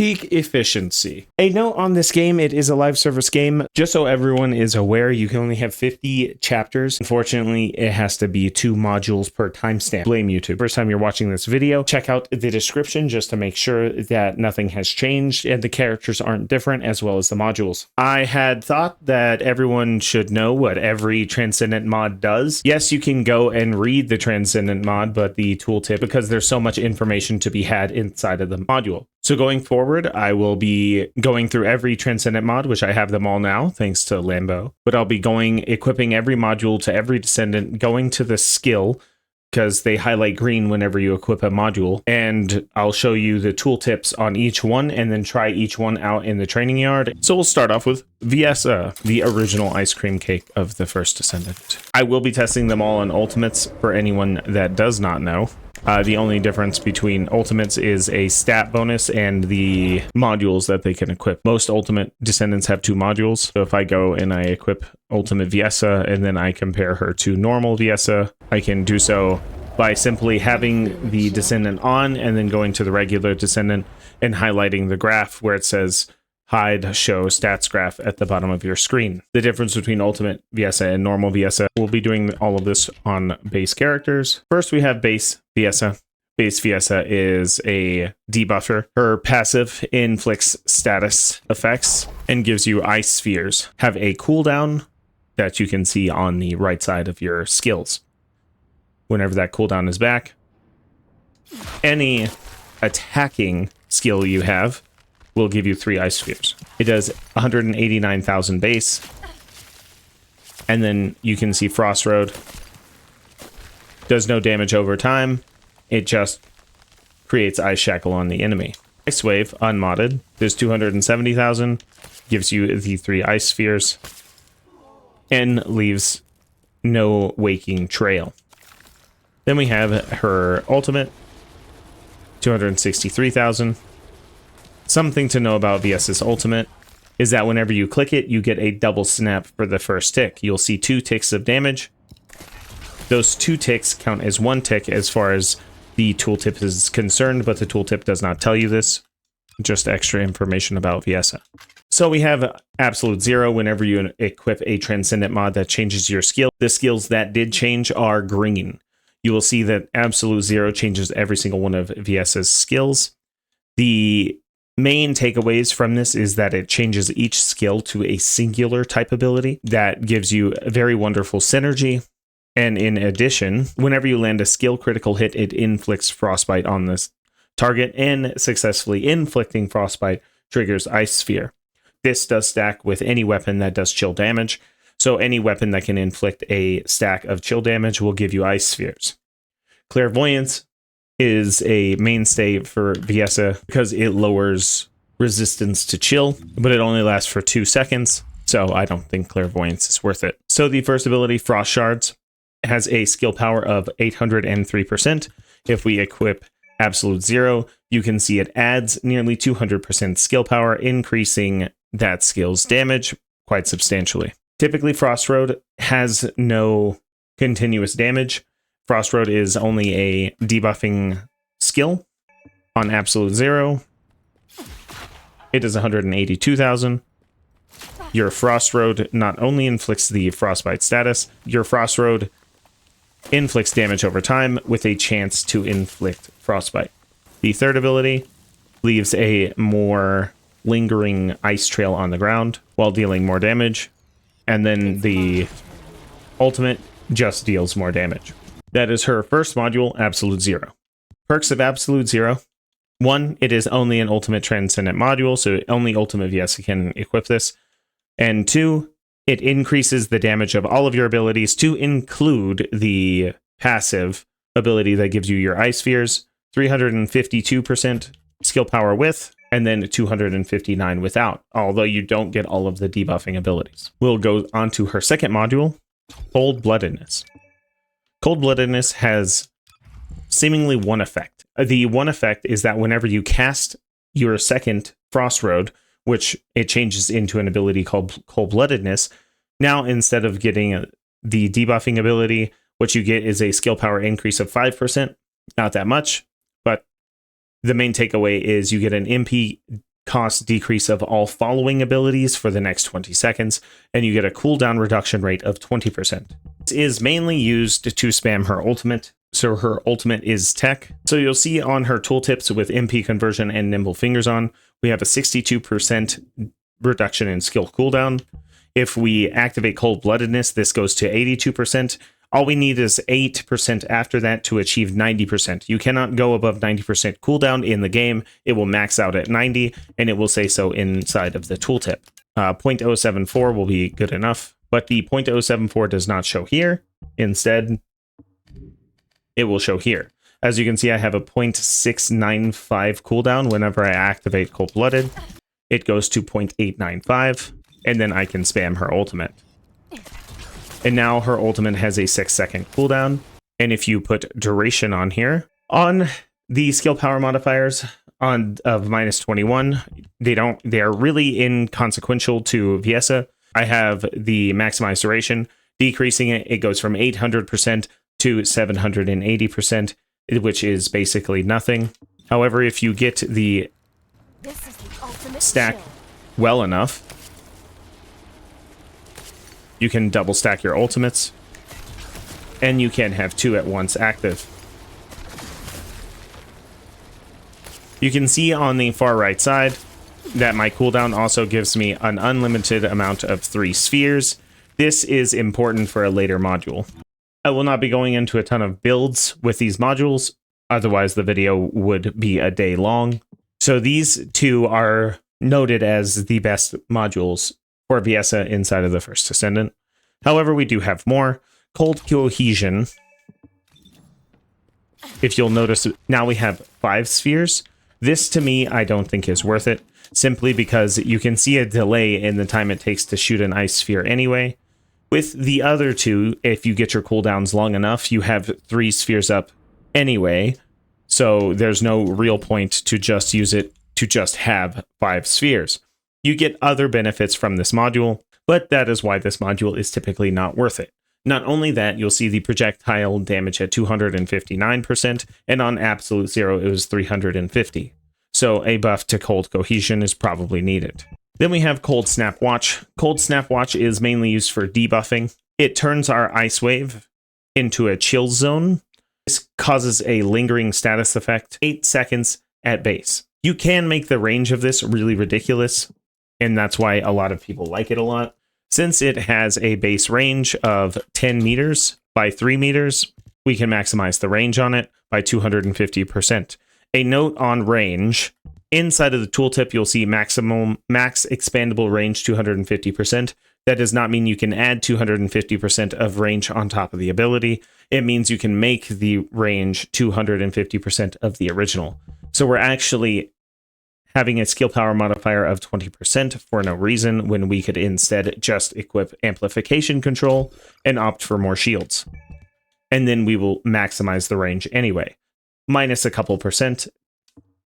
Peak efficiency. A note on this game, it is a live service game. Just so everyone is aware, you can only have 50 chapters. Unfortunately, it has to be 2 modules per timestamp. Blame YouTube. First time you're watching this video, check out the description just to make sure that nothing has changed and the characters aren't different, as well as the modules. I had thought that everyone should know what every Transcendent mod does. Yes, you can go and read the Transcendent mod, but the tooltip, because there's so much information to be had inside of the module. So going forward, I will be going through every Transcendent mod, which I have them all now, thanks to Lambo. But I'll be equipping every module to every descendant, going to the skill, because they highlight green whenever you equip a module. And I'll show you the tooltips on each one, and then try each one out in the training yard. So we'll start off with Viessa, the original ice cream cake of the first descendant. I will be testing them all on ultimates for anyone that does not know. The only difference between ultimates is a stat bonus and the modules that they can equip. Most ultimate descendants have 2 modules. So if I go and I equip ultimate Viessa and then I compare her to normal Viessa, I can do so by simply having the descendant on and then going to the regular descendant and highlighting the graph where it says hide show stats graph at the bottom of your screen. The difference between ultimate Viessa and normal Viessa, we'll be doing all of this on base characters. First, we have base Viessa. Base Viessa is a debuffer. Her passive inflicts status effects and gives you ice spheres. Have a cooldown that you can see on the right side of your skills. Whenever that cooldown is back, any attacking skill you have will give you 3 ice spheres. It does 189,000 base. And then you can see Frost Road. Does no damage over time. It just creates ice shackle on the enemy. Ice Wave, unmodded, does 270,000. Gives you the 3 ice spheres. And leaves no waking trail. Then we have her ultimate, 263,000. Something to know about Viessa's ultimate is that whenever you click it, you get a double snap for the first tick. You'll see 2 ticks of damage. Those 2 ticks count as 1 tick as far as the tooltip is concerned, but the tooltip does not tell you this. Just extra information about Viessa. So we have absolute 0 whenever you equip a Transcendent mod that changes your skill. The skills that did change are green. You will see that absolute 0 changes every single one of Viessa's skills. The main takeaways from this is that it changes each skill to a singular type ability that gives you a very wonderful synergy. And in addition, whenever you land a skill critical hit, it inflicts frostbite on this target, and successfully inflicting frostbite triggers ice sphere. This does stack with any weapon that does chill damage. So any weapon that can inflict a stack of chill damage will give you ice spheres. Clairvoyance is a mainstay for Viessa because it lowers resistance to chill, but it only lasts for 2 seconds, so I don't think Clairvoyance is worth it. So the first ability, Frost Shards, has a skill power of 803%. If we equip Absolute 0, you can see it adds nearly 200% skill power, increasing that skill's damage quite substantially. Typically, Frost Road has no continuous damage. Frost Road is only a debuffing skill. On Absolute 0, it does 182,000. Your Frost Road not only inflicts the frostbite status, your Frost Road inflicts damage over time with a chance to inflict frostbite. The third ability leaves a more lingering ice trail on the ground while dealing more damage. And then the ultimate just deals more damage. That is her first module, Absolute 0. Perks of Absolute 0. 1, it is only an ultimate Transcendent module, so only Ultimate Viessa can equip this. And 2, it increases the damage of all of your abilities to include the passive ability that gives you your ice spheres, 352% skill power with, and then 259 without, although you don't get all of the debuffing abilities. We'll go on to her second module, Cold-bloodedness. Cold-bloodedness has seemingly one effect. The one effect is that whenever you cast your second Frost Road, which it changes into an ability called Cold-bloodedness, now instead of getting the debuffing ability, what you get is a skill power increase of 5%. Not that much, but the main takeaway is you get an MP cost decrease of all following abilities for the next 20 seconds, and you get a cooldown reduction rate of 20%. This is mainly used to spam her ultimate. So her ultimate is tech. So you'll see on her tooltips with MP conversion and nimble fingers on, we have a 62% reduction in skill cooldown. If we activate cold-bloodedness, this goes to 82%. All we need is 8% after that to achieve 90%. You cannot go above 90% cooldown in the game. It will max out at 90, and it will say so inside of the tooltip. 0.074 will be good enough, but the 0.074 does not show here. Instead, it will show here. As you can see, I have a 0.695 cooldown whenever I activate cold-blooded. It goes to 0.895, and then I can spam her ultimate. And now her ultimate has a 6-second cooldown. And if you put duration on here, on the skill power modifiers of -21, they are really inconsequential to Viessa. I have the maximized duration. Decreasing it, it goes from 800% to 780%, which is basically nothing. However, if you get the stack well enough, you can double stack your ultimates, and you can have 2 at once active. You can see on the far right side that my cooldown also gives me an unlimited amount of 3 spheres. This is important for a later module. I will not be going into a ton of builds with these modules, otherwise the video would be a day long. So these 2 are noted as the best modules for Viessa inside of the first descendant. However, we do have more. Cold cohesion. If you'll notice, now we have 5 spheres. This, to me, I don't think is worth it, simply because you can see a delay in the time it takes to shoot an ice sphere anyway. With the other 2, if you get your cooldowns long enough, you have 3 spheres up anyway, so there's no real point to just use it to just have 5 spheres. You get other benefits from this module, but that is why this module is typically not worth it. Not only that, you'll see the projectile damage at 259%, and on absolute 0 it was 350. So a buff to cold cohesion is probably needed. Then we have Cold Snap Watch. Cold Snap Watch is mainly used for debuffing. It turns our ice wave into a chill zone. This causes a lingering status effect, 8 seconds at base. You can make the range of this really ridiculous, and that's why a lot of people like it a lot. Since it has a base range of 10 meters by 3 meters, we can maximize the range on it by 250%. A note on range: inside of the tooltip, you'll see max expandable range 250%. That does not mean you can add 250% of range on top of the ability. It means you can make the range 250% of the original. So we're actually having a skill power modifier of 20% for no reason, when we could instead just equip amplification control and opt for more shields. And then we will maximize the range anyway. Minus a couple percent,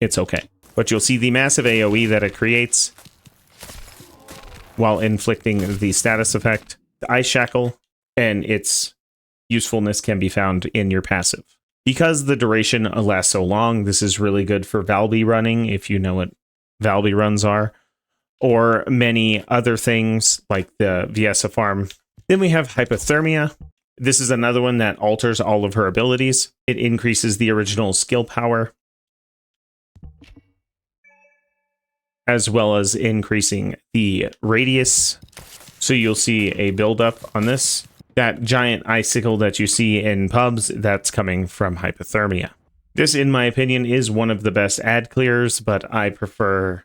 it's okay. But you'll see the massive AoE that it creates while inflicting the status effect. The Ice Shackle and its usefulness can be found in your passive. Because the duration lasts so long, this is really good for Valby running, if you know what Valby runs are, or many other things like the Viessa farm. Then we have hypothermia. This is another one that alters all of her abilities. It increases the original skill power, as well as increasing the radius. So you'll see a buildup on this. That giant icicle that you see in pubs, that's coming from hypothermia. This, in my opinion, is one of the best ad clears, but I prefer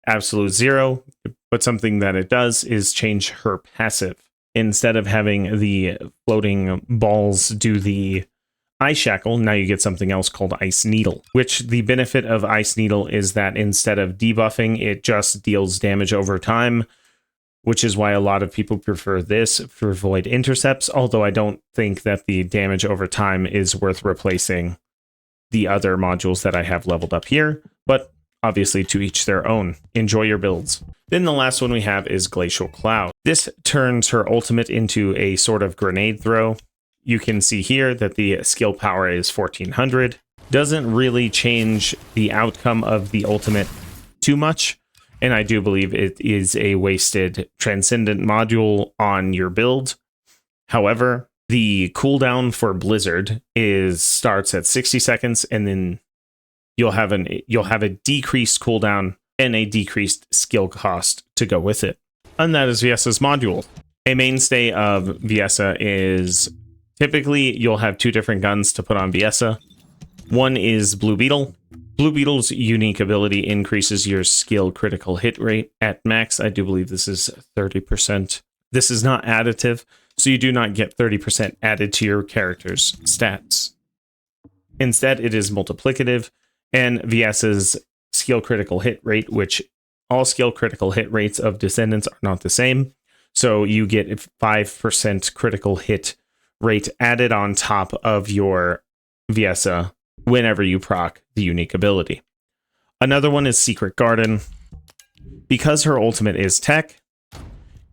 absolute 0. But something that it does is change her passive. Instead of having the floating balls do the Ice Shackle, now you get something else called Ice Needle, which the benefit of Ice Needle is that instead of debuffing, it just deals damage over time, which is why a lot of people prefer this for Void Intercepts, although I don't think that the damage over time is worth replacing the other modules that I have leveled up here, but obviously to each their own. Enjoy your builds. Then the last one we have is Glacial Cloud. This turns her ultimate into a sort of grenade throw. You can see here that the skill power is 1400. Doesn't really change the outcome of the ultimate too much. and I do believe it is a wasted Transcendent module on your build. However, the cooldown for Blizzard starts at 60 seconds, and then you'll have a decreased cooldown and a decreased skill cost to go with it. And that is Viessa's module. A mainstay of Viessa is typically you'll have 2 different guns to put on Viessa. One is Blue Beetle. Blue Beetle's unique ability increases your skill critical hit rate at max. I do believe this is 30%. This is not additive, so you do not get 30% added to your character's stats. Instead, it is multiplicative, and Viessa's skill critical hit rate, which all skill critical hit rates of descendants are not the same. So you get 5% critical hit rate added on top of your Viessa whenever you proc the unique ability. Another one is Secret Garden. Because her ultimate is tech,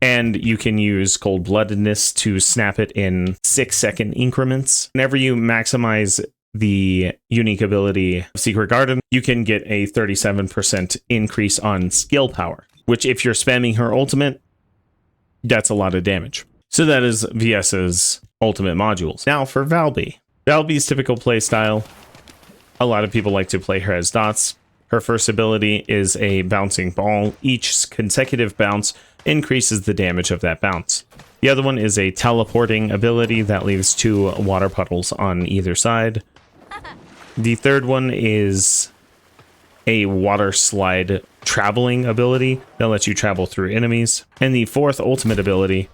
and you can use cold-bloodedness to snap it in 6-second increments. Whenever you maximize the unique ability of Secret Garden, you can get a 37% increase on skill power, which if you're spamming her ultimate, that's a lot of damage. So that is Viessa's ultimate modules. Now for Valby. Valby's typical playstyle. A lot of people like to play her as dots. Her first ability is a bouncing ball. Each consecutive bounce increases the damage of that bounce. The other one is a teleporting ability that leaves 2 water puddles on either side. The third one is a water slide traveling ability that lets you travel through enemies. And the fourth ultimate ability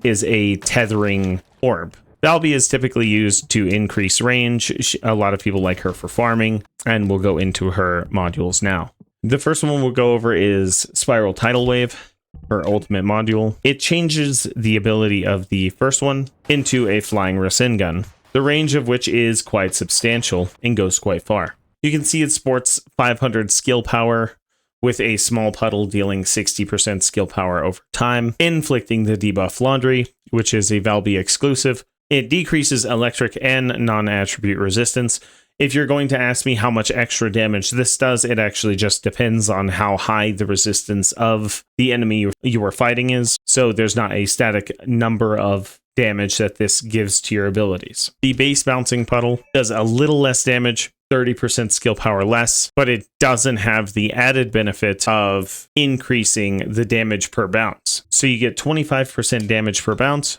is a tethering orb. Valby is typically used to increase range. A lot of people like her for farming, and we'll go into her modules now. The first one we'll go over is Spiral Tidal Wave, her ultimate module. It changes the ability of the first one into a flying Rasen gun, the range of which is quite substantial and goes quite far. You can see it sports 500 skill power, with a small puddle dealing 60% skill power over time, inflicting the debuff Laundry, which is a Valby exclusive. It decreases electric and non-attribute resistance. If you're going to ask me how much extra damage this does, it actually just depends on how high the resistance of the enemy you are fighting is. So there's not a static number of damage that this gives to your abilities. The base bouncing puddle does a little less damage, 30% skill power less, but it doesn't have the added benefit of increasing the damage per bounce. So you get 25% damage per bounce.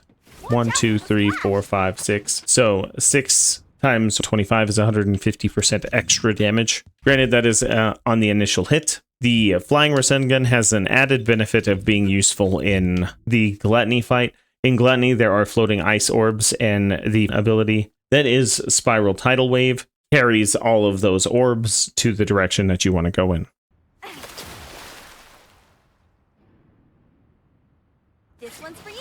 1, 2, 3, 4, 5, 6. So 6 times 25 is 150% extra damage. Granted, that is on the initial hit. The flying Rasen gun has an added benefit of being useful in the Gluttony fight. In Gluttony, there are floating ice orbs, and the ability that is Spiral Tidal Wave carries all of those orbs to the direction that you want to go in. This one's for you.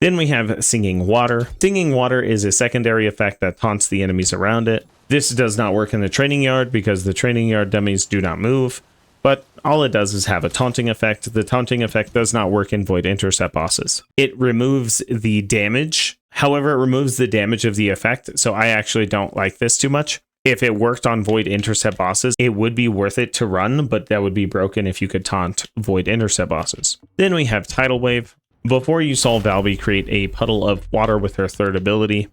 Then we have Singing Water. Singing Water is a secondary effect that taunts the enemies around it. This does not work in the training yard because the training yard dummies do not move, but all it does is have a taunting effect. The taunting effect does not work in Void Intercept bosses. It removes the damage. However, it removes the damage of the effect, so I actually don't like this too much. If it worked on Void Intercept bosses, it would be worth it to run, but that would be broken if you could taunt Void Intercept bosses. Then we have Tidal Wave. Before you saw Valby create a puddle of water with her third ability,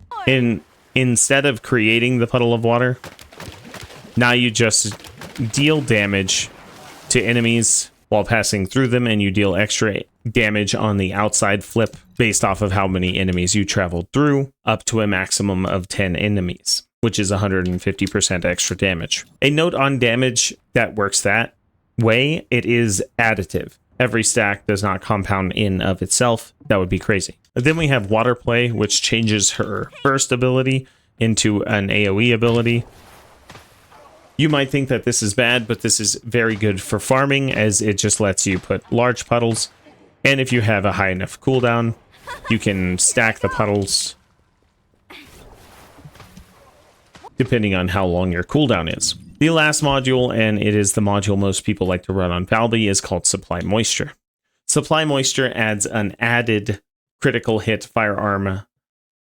instead of creating the puddle of water, now you just deal damage to enemies while passing through them, and you deal extra damage on the outside flip based off of how many enemies you traveled through, up to a maximum of 10 enemies, which is 150% extra damage. A note on damage that works that way, it is additive. Every stack does not compound in of itself. That would be crazy. Then we have Water Play, which changes her first ability into an AoE ability. You might think that this is bad, but this is very good for farming, as it just lets you put large puddles. And if you have a high enough cooldown, you can stack the puddles depending on how long your cooldown is. The last module, and it is the module most people like to run on Valby, is called Supply Moisture. Supply Moisture adds an added critical hit firearm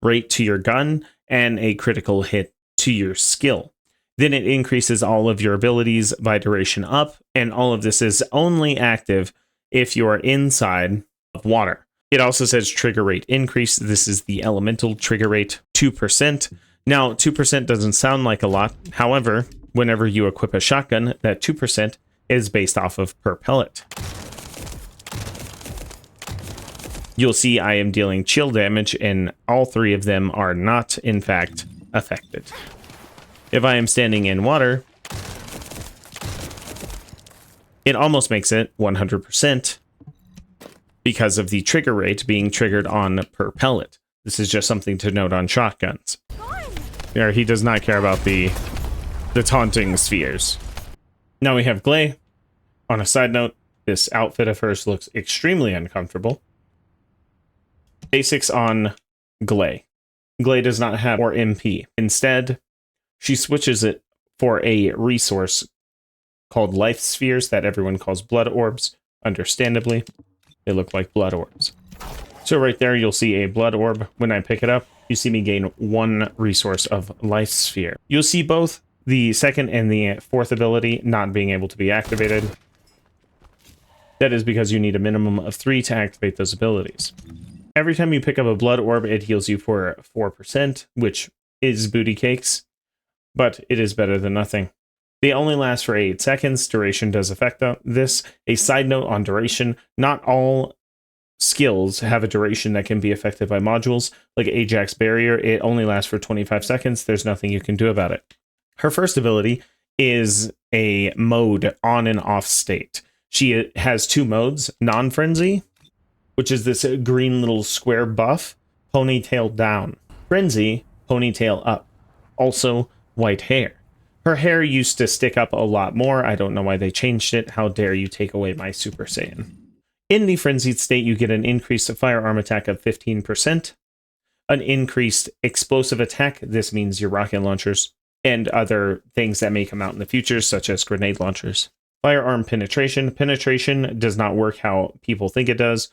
rate to your gun and a critical hit to your skill. Then it increases all of your abilities by duration up, and all of this is only active if you are inside of water. It also says trigger rate increase. This is the elemental trigger rate, 2%. Now, 2% doesn't sound like a lot. However, whenever you equip a shotgun, that 2% is based off of per pellet. You'll see I am dealing chill damage, and all three of them are not, in fact, affected. If I am standing in water, it almost makes it 100% because of the trigger rate being triggered on per pellet. This is just something to note on shotguns. There, he does not care about the taunting spheres. Now we have Gley. On a side note, this outfit of hers looks extremely uncomfortable. Basics on Gley. Gley does not have or MP. Instead, she switches it for a resource called life spheres that everyone calls blood orbs. Understandably, they look like blood orbs. So right there, you'll see a blood orb. When I pick it up, you see me gain 1 resource of life sphere. You'll see both the second and the fourth ability not being able to be activated. That is because you need a minimum of 3 to activate those abilities. Every time you pick up a blood orb, it heals you for 4%, which is booty cakes, but it is better than nothing. They only last for 8 seconds. Duration does affect this. A side note on duration, not all skills have a duration that can be affected by modules. Like Ajax barrier, it only lasts for 25 seconds. There's nothing you can do about it. Her first ability is a mode on and off state. She has 2 modes, non-frenzy, which is this green little square buff, ponytail down. Frenzy, ponytail up. Also, white hair. Her hair used to stick up a lot more. I don't know why they changed it. How dare you take away my Super Saiyan. In the frenzied state, you get an increased firearm attack of 15%, an increased explosive attack. This means your rocket launchers and other things that may come out in the future, such as grenade launchers. Firearm penetration. Penetration does not work how people think it does.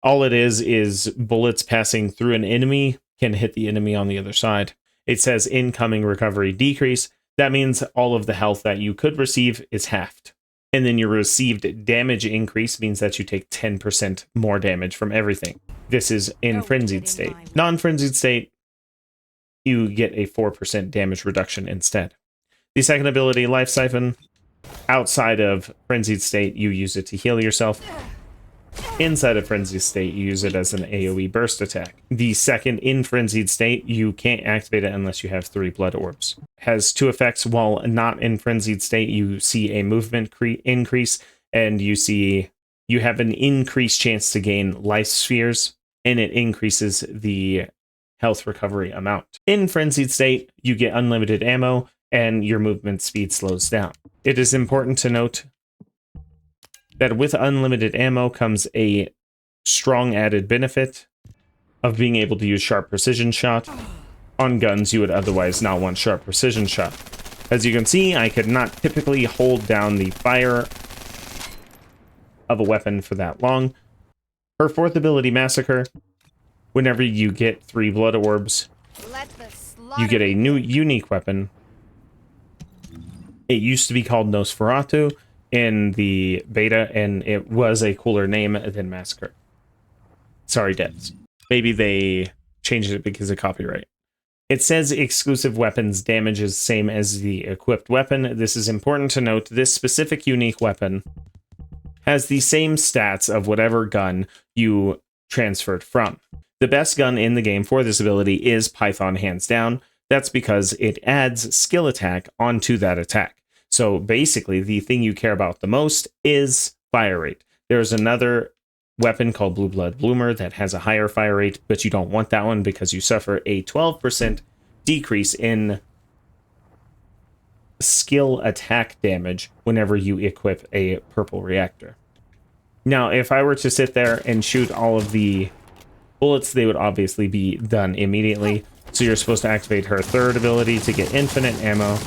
All it is bullets passing through an enemy can hit the enemy on the other side. It says incoming recovery decrease. That means all of the health that you could receive is halved. And then your received damage increase means that you take 10% more damage from everything. This is in frenzied state. Non-frenzied state, you get a 4% damage reduction instead. The second ability, Life Siphon. Outside of frenzied state, you use it to heal yourself. Inside of frenzied state, you use it as an AoE burst attack. The second, in frenzied state, you can't activate it unless you have 3 blood orbs. Has 2 effects. While not in frenzied state, you see a movement increase, and you have an increased chance to gain life spheres, and it increases the health recovery amount. In frenzied state, you get unlimited ammo, and your movement speed slows down. It is important to note that with unlimited ammo comes a strong added benefit of being able to use sharp precision shot on guns you would otherwise not want sharp precision shot. As you can see, I could not typically hold down the fire of a weapon for that long. Her fourth ability, Massacre. Whenever you get 3 blood orbs, you get a new unique weapon. It used to be called Nosferatu in the beta, and it was a cooler name than Massacre. Sorry, devs. Maybe they changed it because of copyright. It says exclusive weapons damage is same as the equipped weapon. This is important to note. This specific unique weapon has the same stats of whatever gun you transferred from. The best gun in the game for this ability is Python, hands down. That's because it adds skill attack onto that attack. So basically, the thing you care about the most is fire rate. There's another weapon called Blue Blood Bloomer that has a higher fire rate, but you don't want that one because you suffer a 12% decrease in skill attack damage whenever you equip a purple reactor. Now, if I were to sit there and shoot all of the bullets, they would obviously be done immediately. So you're supposed to activate her third ability to get infinite ammo.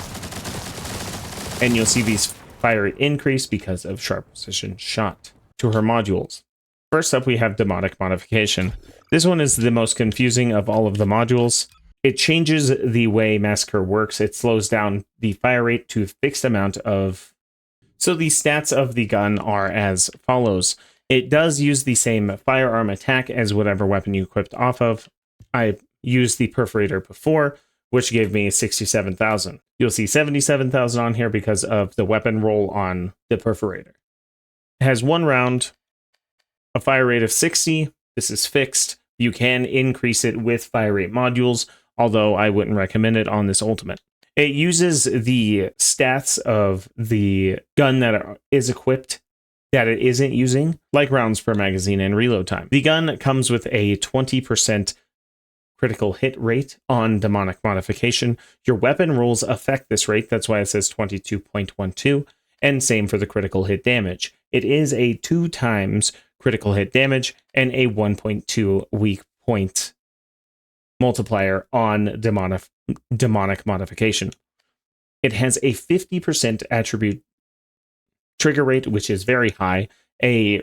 And you'll see these fire rate increase because of sharp precision shot. To her modules. First up, we have demonic modification. This one is the most confusing of all of the modules. It changes the way Massacre works. It slows down the fire rate to a fixed amount of... So the stats of the gun are as follows. It does use the same firearm attack as whatever weapon you equipped off of. I used the perforator before, which gave me 67,000. You'll see 77,000 on here because of the weapon roll on the perforator. It has 1 round, a fire rate of 60. This is fixed. You can increase it with fire rate modules, although I wouldn't recommend it on this ultimate. It uses the stats of the gun that is equipped that it isn't using, like rounds per magazine and reload time. The gun comes with a 20% critical hit rate on demonic modification. Your weapon rolls affect this rate, that's why it says 22.12, and same for the critical hit damage. It is a 2 times critical hit damage and a 1.2 weak point multiplier on demonic modification. It has a 50% attribute trigger rate, which is very high, a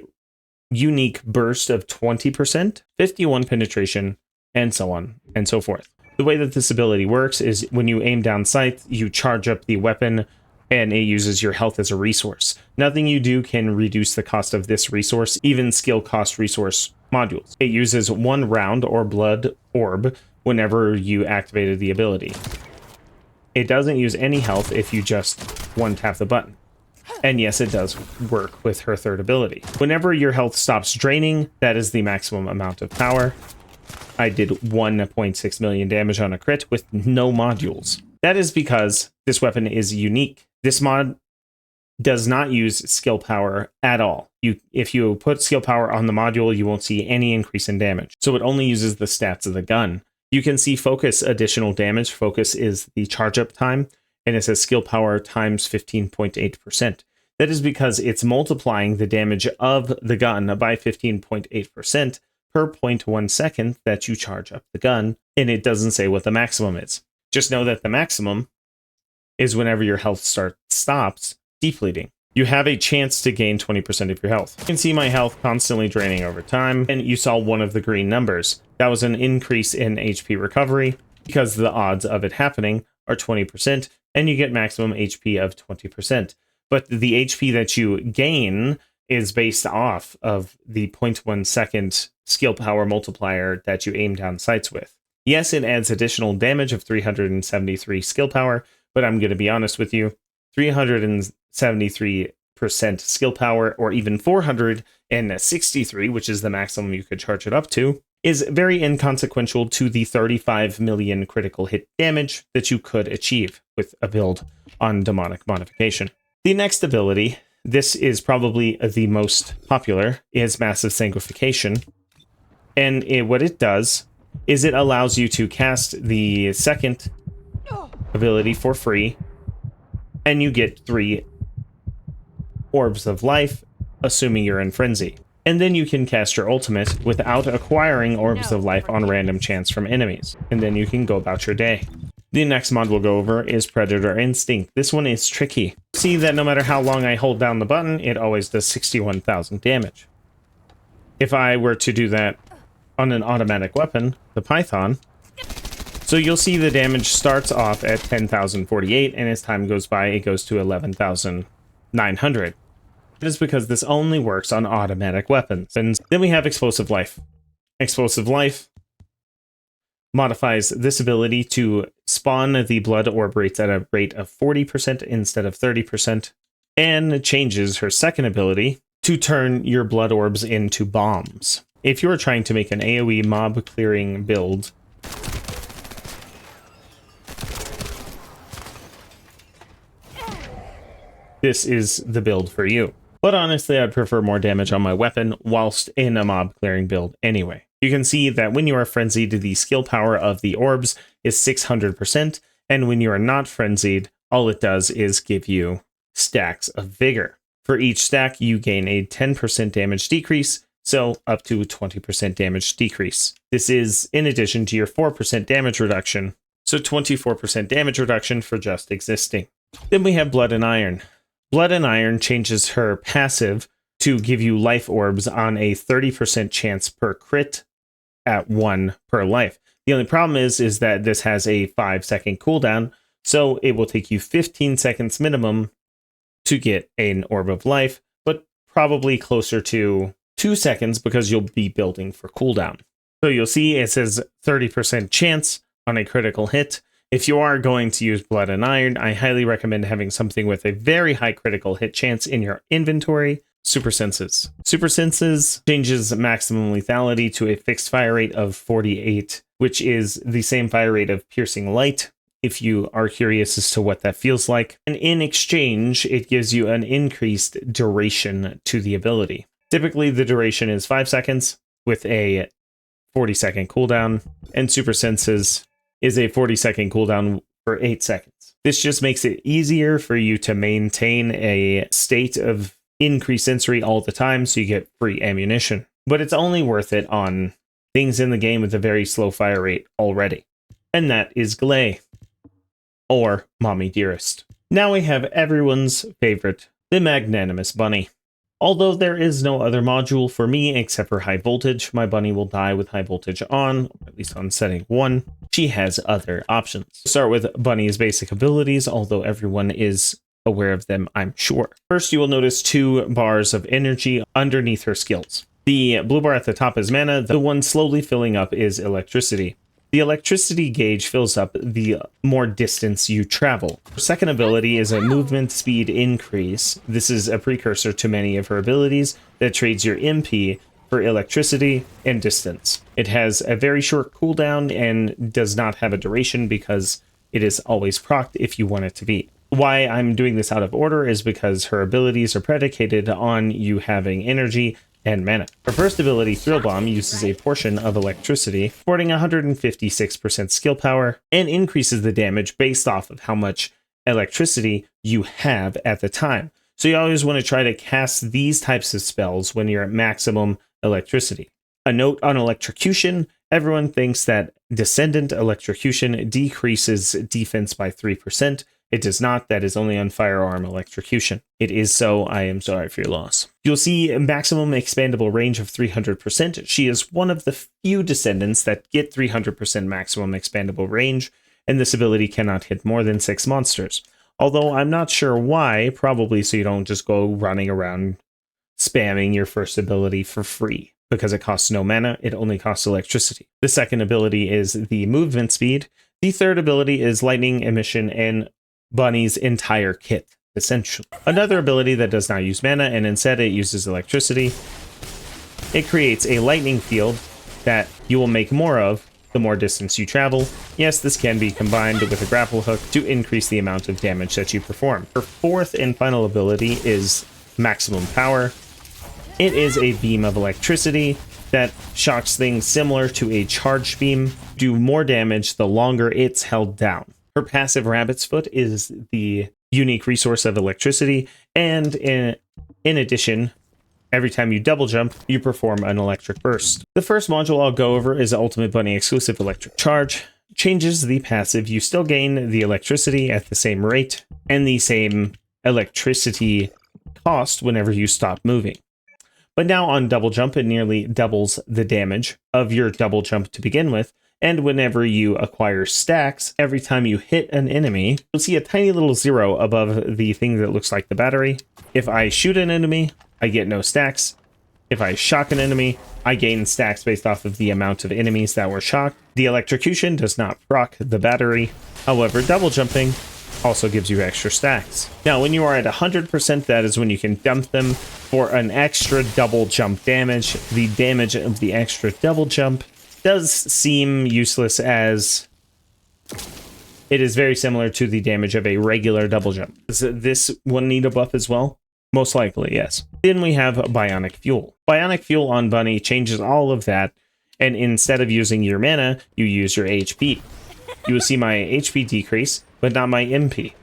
unique burst of 20%, 51 penetration, and so on and so forth. The way that this ability works is when you aim down sight, you charge up the weapon and it uses your health as a resource. Nothing you do can reduce the cost of this resource, even skill cost resource modules. It uses 1 round or blood orb whenever you activated the ability. It doesn't use any health if you just one-tap the button. And yes, it does work with her third ability. Whenever your health stops draining, that is the maximum amount of power. I did 1.6 million damage on a crit with no modules. That is because this weapon is unique. This mod does not use skill power at all. If you put skill power on the module, you won't see any increase in damage. So it only uses the stats of the gun. You can see focus additional damage. Focus is the charge up time, and it says skill power times 15.8%. That is because it's multiplying the damage of the gun by 15.8% per 0.1 second that you charge up the gun, and it doesn't say what the maximum is. Just know that the maximum is whenever your health stops depleting. You have a chance to gain 20% of your health. You can see my health constantly draining over time, and you saw one of the green numbers. That was an increase in HP recovery because the odds of it happening are 20%, and you get maximum HP of 20%. But the HP that you gain is based off of the 0.1 second skill power multiplier that you aim down sights with. Yes, it adds additional damage of 373 skill power, but I'm going to be honest with you, 373% skill power, or even 463, which is the maximum you could charge it up to, is very inconsequential to the 35 million critical hit damage that you could achieve with a build on demonic modification. The next ability, this is probably the most popular, is massive sanguification. And what it does is it allows you to cast the second ability for free, and you get 3 orbs of life, assuming you're in frenzy. And then you can cast your ultimate without acquiring orbs of life on random chance from enemies. And then you can go about your day. The next mod we'll go over is Predator Instinct. This one is tricky. See that no matter how long I hold down the button, it always does 61,000 damage. If I were to do that on an automatic weapon, the Python, so you'll see the damage starts off at 10,048, and as time goes by, it goes to 11,900. That is because this only works on automatic weapons. And then we have Explosive Life. Explosive Life modifies this ability to spawn the blood orb rates at a rate of 40% instead of 30%, and changes her second ability to turn your blood orbs into bombs. If you're trying to make an AoE mob clearing build, this is the build for you. But honestly, I'd prefer more damage on my weapon whilst in a mob clearing build anyway. You can see that when you are frenzied, the skill power of the orbs is 600%, and when you are not frenzied, all it does is give you stacks of vigor. For each stack, you gain a 10% damage decrease, so up to 20% damage decrease. This is in addition to your 4% damage reduction, so 24% damage reduction for just existing. Then we have Blood and Iron. Blood and Iron changes her passive to give you life orbs on a 30% chance per crit at 1 per life. The only problem is that this has a 5-second cooldown, so it will take you 15 seconds minimum to get an Orb of Life, but probably closer to 2 seconds because you'll be building for cooldown. So you'll see it says 30% chance on a critical hit. If you are going to use Blood and Iron, I highly recommend having something with a very high critical hit chance in your inventory. Super Senses. Super Senses changes maximum lethality to a fixed fire rate of 48, which is the same fire rate of Piercing Light, if you are curious as to what that feels like. And in exchange, it gives you an increased duration to the ability. Typically, the duration is 5 seconds with a 40-second cooldown, and Super Senses is a 40-second cooldown for 8 seconds. This just makes it easier for you to maintain a state of increased sensory all the time, so you get free ammunition. But it's only worth it on things in the game with a very slow fire rate already. And that is Gley, or Mommy Dearest. Now we have everyone's favorite, the Magnanimous Bunny. Although there is no other module for me except for high voltage, my bunny will die with high voltage on, or at least on setting 1. She has other options. Start with Bunny's basic abilities, although everyone is aware of them, I'm sure. First, you will notice 2 bars of energy underneath her skills. The blue bar at the top is mana, the one slowly filling up is electricity. The electricity gauge fills up the more distance you travel. Her second ability is a movement speed increase. This is a precursor to many of her abilities that trades your MP for electricity and distance. It has a very short cooldown and does not have a duration because it is always procced if you want it to be. Why I'm doing this out of order is because her abilities are predicated on you having energy and mana. Her first ability, Thrill Bomb, uses a portion of electricity, affording 156% skill power, and increases the damage based off of how much electricity you have at the time. So you always want to try to cast these types of spells when you're at maximum electricity. A note on electrocution: everyone thinks that Descendant electrocution decreases defense by 3%. It does not. That is only on firearm electrocution. It is so. I am sorry for your loss. You'll see a maximum expandable range of 300%. She is one of the few descendants that get 300% maximum expandable range, and this ability cannot hit more than 6 monsters. Although I'm not sure why, probably so you don't just go running around spamming your first ability for free. Because it costs no mana, it only costs electricity. The second ability is the movement speed. The third ability is lightning emission and Bunny's entire kit, essentially. Another ability that does not use mana and instead it uses electricity. It creates a lightning field that you will make more of the more distance you travel. Yes, this can be combined with a grapple hook to increase the amount of damage that you perform. Her fourth and final ability is maximum power. It is a beam of electricity that shocks things similar to a charged beam, do more damage the longer it's held down. Her passive Rabbit's Foot is the unique resource of electricity, and in addition, every time you double jump, you perform an electric burst. The first module I'll go over is Ultimate Bunny exclusive Electric Charge. Changes the passive, you still gain the electricity at the same rate, and the same electricity cost whenever you stop moving. But now on double jump, it nearly doubles the damage of your double jump to begin with. And whenever you acquire stacks, every time you hit an enemy, you'll see a tiny little 0 above the thing that looks like the battery. If I shoot an enemy, I get no stacks. If I shock an enemy, I gain stacks based off of the amount of enemies that were shocked. The electrocution does not proc the battery. However, double jumping also gives you extra stacks. Now, when you are at 100%, that is when you can dump them for an extra double jump damage. The damage of the extra double jump does seem useless, as it is very similar to the damage of a regular double jump. Does this one need a buff as well? Most likely, yes. Then we have Bionic Fuel. Bionic Fuel on Bunny changes all of that, and instead of using your mana, you use your HP. You will see my HP decrease, but not my MP.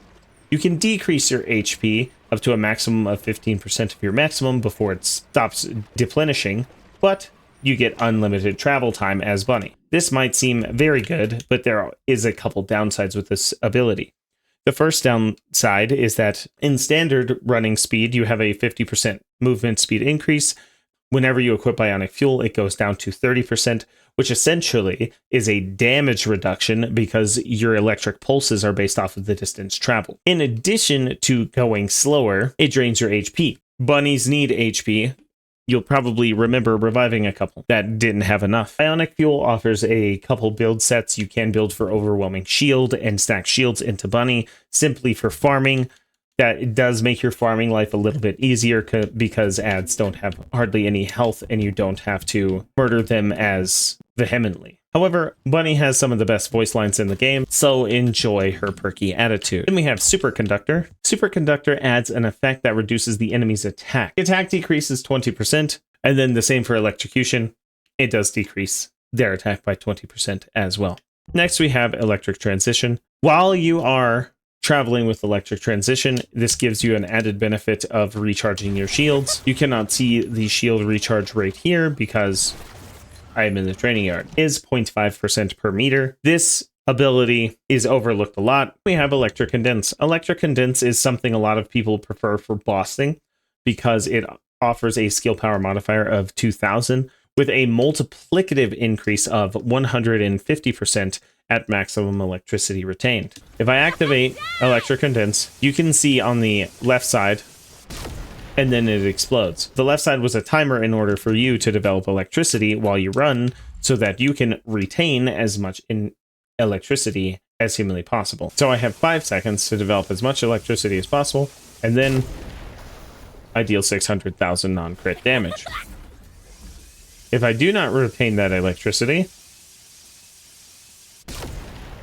You can decrease your HP up to a maximum of 15% of your maximum before it stops deplenishing, but you get unlimited travel time as Bunny. This might seem very good, but there is a couple downsides with this ability. The first downside is that in standard running speed, you have a 50% movement speed increase, Whenever you equip Bionic Fuel, it goes down to 30%, which essentially is a damage reduction because your electric pulses are based off of the distance traveled. In addition to going slower, it drains your HP. Bunnies need HP. You'll probably remember reviving a couple that didn't have enough. Bionic Fuel offers a couple build sets. You can build for Overwhelming Shield and stack shields into Bunny simply for farming. That it does make your farming life a little bit easier because ads don't have hardly any health and you don't have to murder them as vehemently. However, Bunny has some of the best voice lines in the game, so enjoy her perky attitude. Then we have Superconductor. Superconductor adds an effect that reduces the enemy's attack. The attack decreases 20%, and then the same for Electrocution. It does decrease their attack by 20% as well. Next, we have Electric Transition. While you are traveling with Electric Transition, this gives you an added benefit of recharging your shields. You cannot see the shield recharge rate here because I am in the training yard. It is 0.5% per meter. This ability is overlooked a lot. We have Electric Condense. Electric Condense is something a lot of people prefer for bossing because it offers a skill power modifier of 2000 with a multiplicative increase of 150% at maximum electricity retained. If I activate Electric Condense, you can see on the left side, and then it explodes. The left side was a timer in order for you to develop electricity while you run so that you can retain as much in electricity as humanly possible. So I have 5 seconds to develop as much electricity as possible, and then I deal 600,000 non-crit damage. If I do not retain that electricity,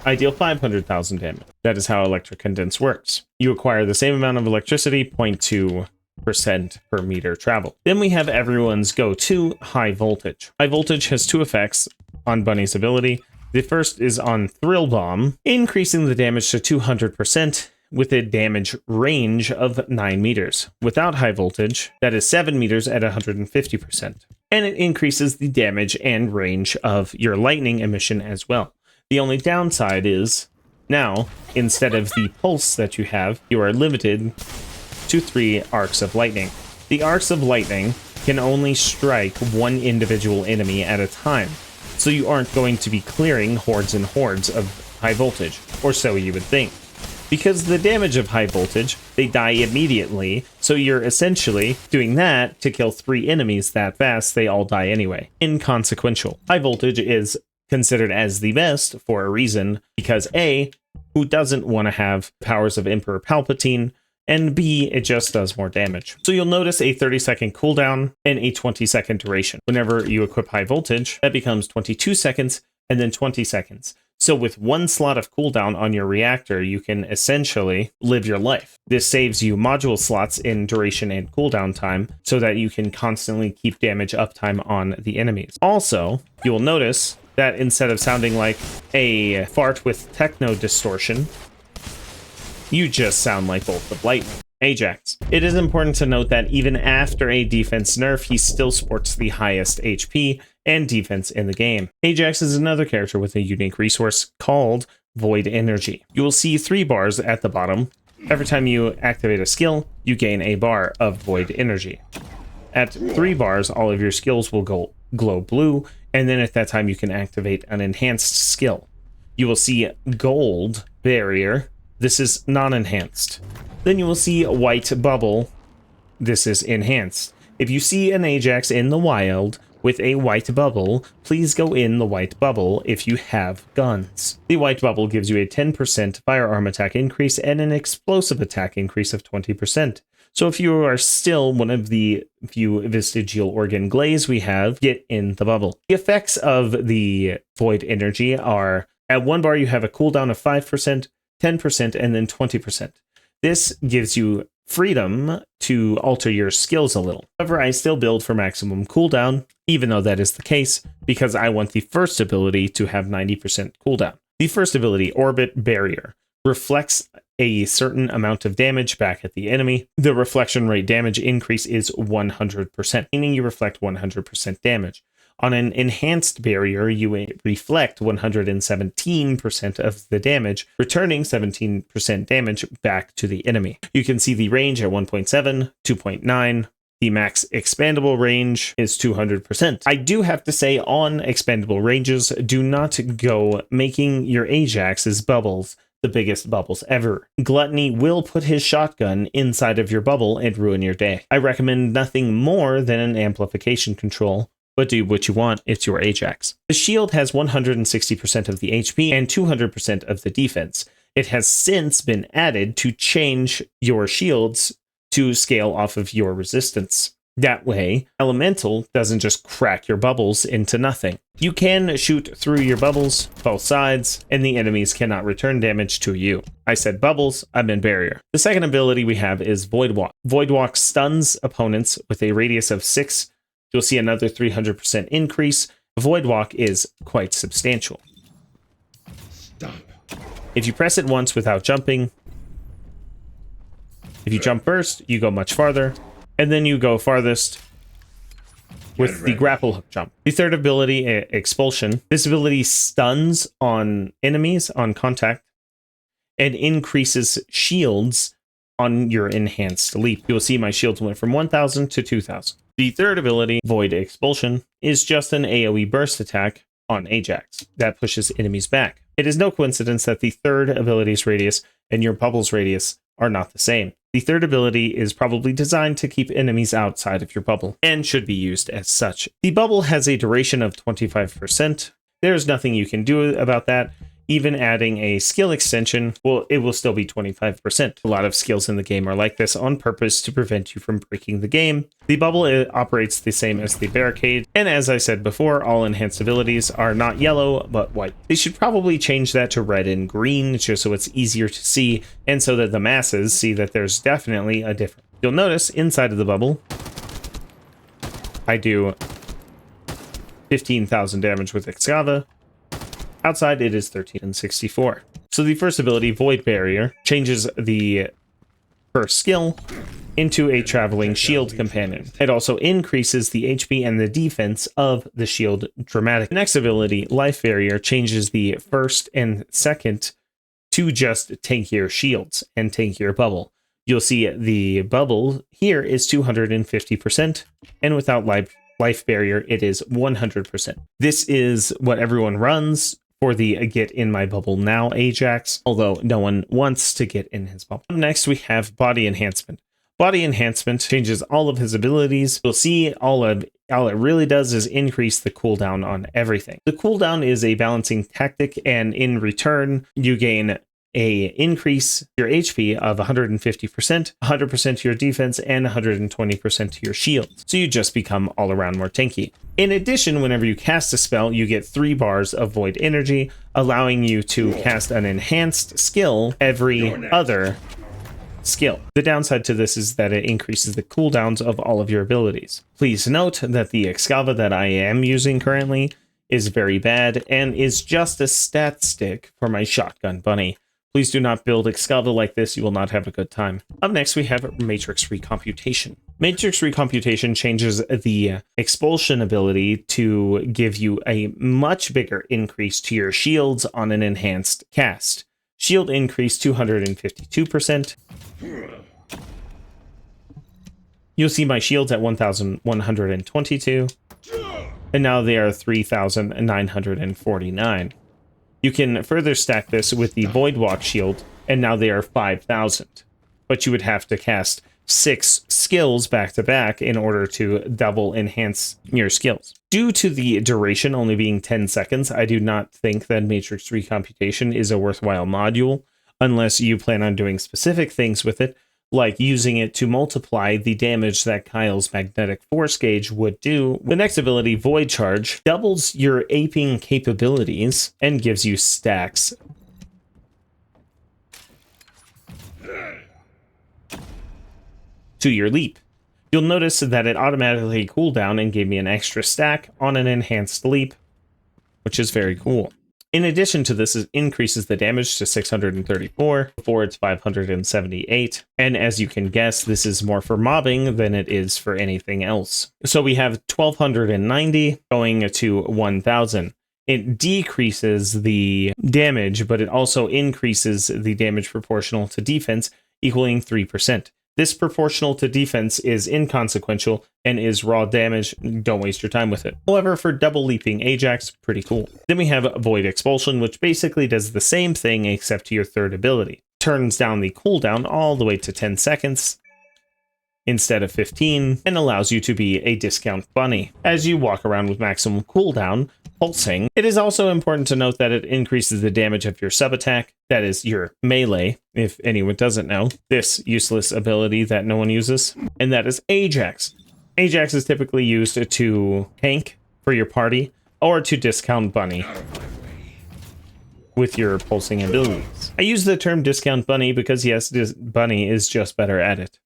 I deal 500,000 damage. That is how Electric Condense works. You acquire the same amount of electricity, 0.2% per meter travel. Then we have everyone's go-to, High Voltage. High Voltage has 2 effects on Bunny's ability. The first is on Thrill Bomb, increasing the damage to 200% with a damage range of 9 meters. Without High Voltage, that is 7 meters at 150%. And it increases the damage and range of your lightning emission as well. The only downside is, now, instead of the pulse that you have, you are limited to 3 arcs of lightning. The arcs of lightning can only strike one individual enemy at a time, so you aren't going to be clearing hordes and hordes of High Voltage, or so you would think. Because the damage of High Voltage, they die immediately, so you're essentially doing that to kill 3 enemies that fast, they all die anyway. Inconsequential. High Voltage is considered as the best for a reason, because A, who doesn't want to have powers of Emperor Palpatine, and B, it just does more damage. So you'll notice a 30-second cooldown and a 20-second duration. Whenever you equip High Voltage, that becomes 22 seconds and then 20 seconds. So with 1 slot of cooldown on your reactor, you can essentially live your life. This saves you module slots in duration and cooldown time so that you can constantly keep damage uptime on the enemies. Also, you will notice that instead of sounding like a fart with techno distortion, you just sound like Bolt of Lightning. Ajax. It is important to note that even after a defense nerf, he still sports the highest HP and defense in the game. Ajax is another character with a unique resource called Void Energy. You will see 3 bars at the bottom. Every time you activate a skill, you gain a bar of Void Energy. At 3 bars, all of your skills will glow blue, and then at that time you can activate an enhanced skill. You will see gold barrier. This is non-enhanced. Then you will see a white bubble. This is enhanced. If you see an Ajax in the wild with a white bubble, please go in the white bubble if you have guns. The white bubble gives you a 10% firearm attack increase and an explosive attack increase of 20%. So if you are still one of the few vestigial organ glaze we have, get in the bubble. The effects of the Void Energy are, at 1 bar you have a cooldown of 5%, 10%, and then 20%. This gives you freedom to alter your skills a little. However, I still build for maximum cooldown, even though that is the case, because I want the first ability to have 90% cooldown. The first ability, Orbit Barrier, reflects a certain amount of damage back at the enemy. The reflection rate damage increase is 100%, meaning you reflect 100% damage. On an enhanced barrier, you reflect 117% of the damage, returning 17% damage back to the enemy. You can see the range at 1.7, 2.9, The max expandable range is 200%. I do have to say, on expandable ranges, do not go making your Ajax's bubbles the biggest bubbles ever. Gluttony will put his shotgun inside of your bubble and ruin your day. I recommend nothing more than an amplification control, but do what you want, it's your Ajax. The shield has 160% of the HP and 200% of the defense. It has since been added to change your shields to scale off of your resistance. That way, elemental doesn't just crack your bubbles into nothing. You can shoot through your bubbles, both sides, and the enemies cannot return damage to you. I said bubbles, I meant barrier. The second ability we have is Void Walk. Void Walk stuns opponents with a radius of 6. You'll see another 300% increase. Void Walk is quite substantial. Stop. If you press it once without jumping, if you jump first, you go much farther, and then you go farthest with the grapple hook jump. The third ability, expulsion. This ability stuns on enemies on contact and increases shields on your enhanced leap. You'll see my shields went from 1,000 to 2,000. The third ability, Void Expulsion, is just an AoE burst attack on Ajax that pushes enemies back. It is no coincidence that the third ability's radius and your bubble's radius are not the same. The third ability is probably designed to keep enemies outside of your bubble and should be used as such. The bubble has a duration of 25%. There's nothing you can do about that. Even adding a skill extension, well, it will still be 25%. A lot of skills in the game are like this on purpose to prevent you from breaking the game. The bubble operates the same as the barricade, and as I said before, all enhanced abilities are not yellow, but white. They should probably change that to red and green, just so it's easier to see, and so that the masses see that there's definitely a difference. You'll notice inside of the bubble, I do 15,000 damage with Excava. Outside, it is 1364. So the first ability, Void Barrier, changes the first skill into a traveling shield companion. It also increases the HP and the defense of the shield dramatically. The next ability, Life Barrier, changes the first and second to just tankier shields and tankier bubble. You'll see the bubble here is 250%, and without Life Barrier, it is 100%. This is what everyone runs for the get in my bubble now Ajax, although no one wants to get in his bubble. Up next, we have Body Enhancement. Body Enhancement changes all of his abilities. You'll see all it really does is increase the cooldown on everything. The cooldown is a balancing tactic, and in return, you gain a increase your HP of 150%, 100% to your defense, and 120% to your shield. So you just become all around more tanky. In addition, whenever you cast a spell, you get 3 bars of void energy, allowing you to cast an enhanced skill every other skill. The downside to this is that it increases the cooldowns of all of your abilities. Please note that the Excava that I am using currently is very bad and is just a stat stick for my shotgun bunny. Please do not build Excava like this, you will not have a good time. Up next, we have Matrix Recomputation. Matrix Recomputation changes the expulsion ability to give you a much bigger increase to your shields on an enhanced cast. Shield increase 252%. You'll see my shields at 1,122, and now they are 3,949. You can further stack this with the Void Walk shield, and now they are 5,000. But you would have to cast 6 skills back to back in order to double enhance your skills. Due to the duration only being 10 seconds, I do not think that Matrix Recomputation is a worthwhile module, unless you plan on doing specific things with it, like using it to multiply the damage that Kyle's magnetic force gauge would do. The next ability, Void Charge, doubles your aping capabilities and gives you stacks to your leap. You'll notice that it automatically cooled down and gave me an extra stack on an enhanced leap, which is very cool. In addition to this, it increases the damage to 634, before it's 578, and as you can guess, this is more for mobbing than it is for anything else. So we have 1290 going to 1000. It decreases the damage, but it also increases the damage proportional to defense, equaling 3%. This proportional to defense is inconsequential and is raw damage. Don't waste your time with it. However, for double leaping Ajax, pretty cool. Then we have Void Expulsion, which basically does the same thing except to your third ability. Turns down the cooldown all the way to 10 seconds instead of 15, and allows you to be a discount bunny as you walk around with maximum cooldown, pulsing. It is also important to note that it increases the damage of your sub attack, that is your melee, if anyone doesn't know, this useless ability that no one uses, and that is Ajax. Ajax is typically used to tank for your party or to discount bunny with your pulsing abilities. I use the term discount bunny because yes, bunny is just better at it.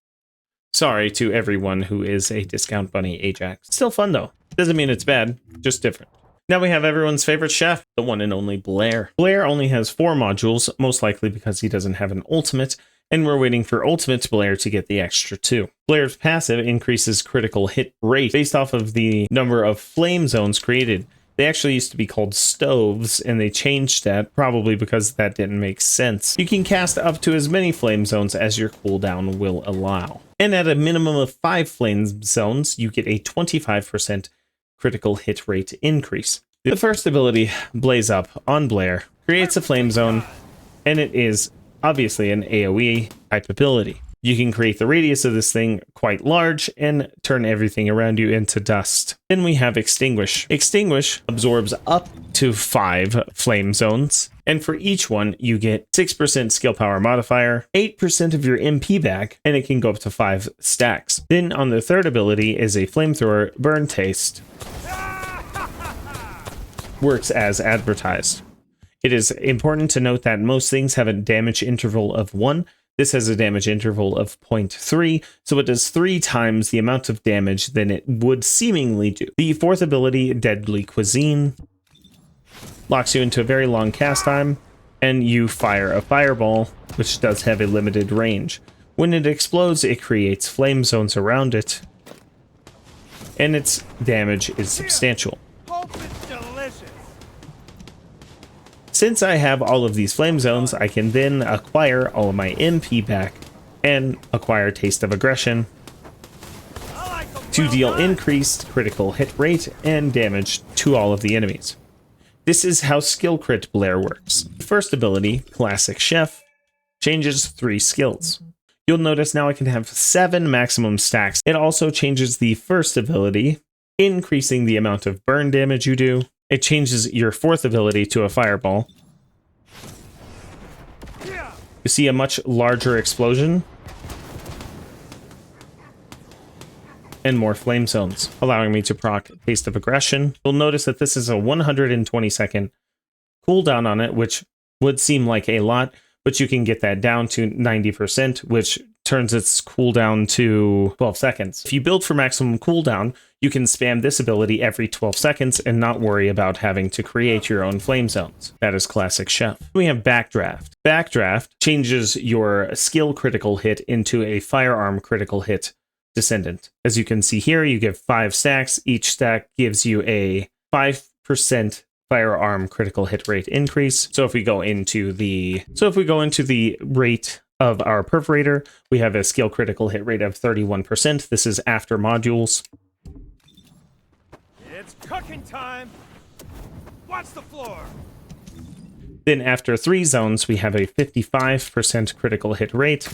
Sorry to everyone who is a discount bunny Ajax. Still fun though. Doesn't mean it's bad, just different. Now we have everyone's favorite chef, the one and only Blair. Blair only has 4 modules, most likely because he doesn't have an ultimate, and we're waiting for ultimate Blair to get the extra 2. Blair's passive increases critical hit rate based off of the number of flame zones created. They actually used to be called stoves, and they changed that, probably because that didn't make sense. You can cast up to as many flame zones as your cooldown will allow. And at a minimum of 5 flame zones, you get a 25% critical hit rate increase. The first ability, Blaze Up on Blair, creates a flame zone, and it is obviously an AoE type ability. You can create the radius of this thing quite large and turn everything around you into dust. Then we have Extinguish. Extinguish absorbs up to 5 flame zones, and for each one you get 6% skill power modifier, 8% of your MP back, and it can go up to 5 stacks. Then on the third ability is a flamethrower, Burn Taste. Works as advertised. It is important to note that most things have a damage interval of 1. This has a damage interval of 0.3, so it does 3 times the amount of damage than it would seemingly do. The fourth ability, Deadly Cuisine, locks you into a very long cast time, and you fire a fireball, which does have a limited range. When it explodes, it creates flame zones around it, and its damage is substantial. Since I have all of these flame zones, I can then acquire all of my MP back and acquire Taste of Aggression to deal increased critical hit rate and damage to all of the enemies. This is how skill crit Blair works. The first ability, Classic Chef, changes 3 skills. You'll notice now I can have 7 maximum stacks. It also changes the first ability, increasing the amount of burn damage you do. It changes your fourth ability to a fireball. You see a much larger explosion and more flame zones, allowing me to proc Taste of Aggression. You'll notice that this is a 120-second cooldown on it, which would seem like a lot, but you can get that down to 90%, which turns its cooldown to 12 seconds. If you build for maximum cooldown, you can spam this ability every 12 seconds and not worry about having to create your own flame zones. That is Classic Chef. We have Backdraft. Backdraft changes your skill critical hit into a firearm critical hit descendant. As you can see here, you get 5 stacks. Each stack gives you a 5% firearm critical hit rate increase. So if we go into the rate of our perforator, we have a skill critical hit rate of 31%. This is after modules. It's cooking time. Watch the floor. Then after 3 zones, we have a 55% critical hit rate,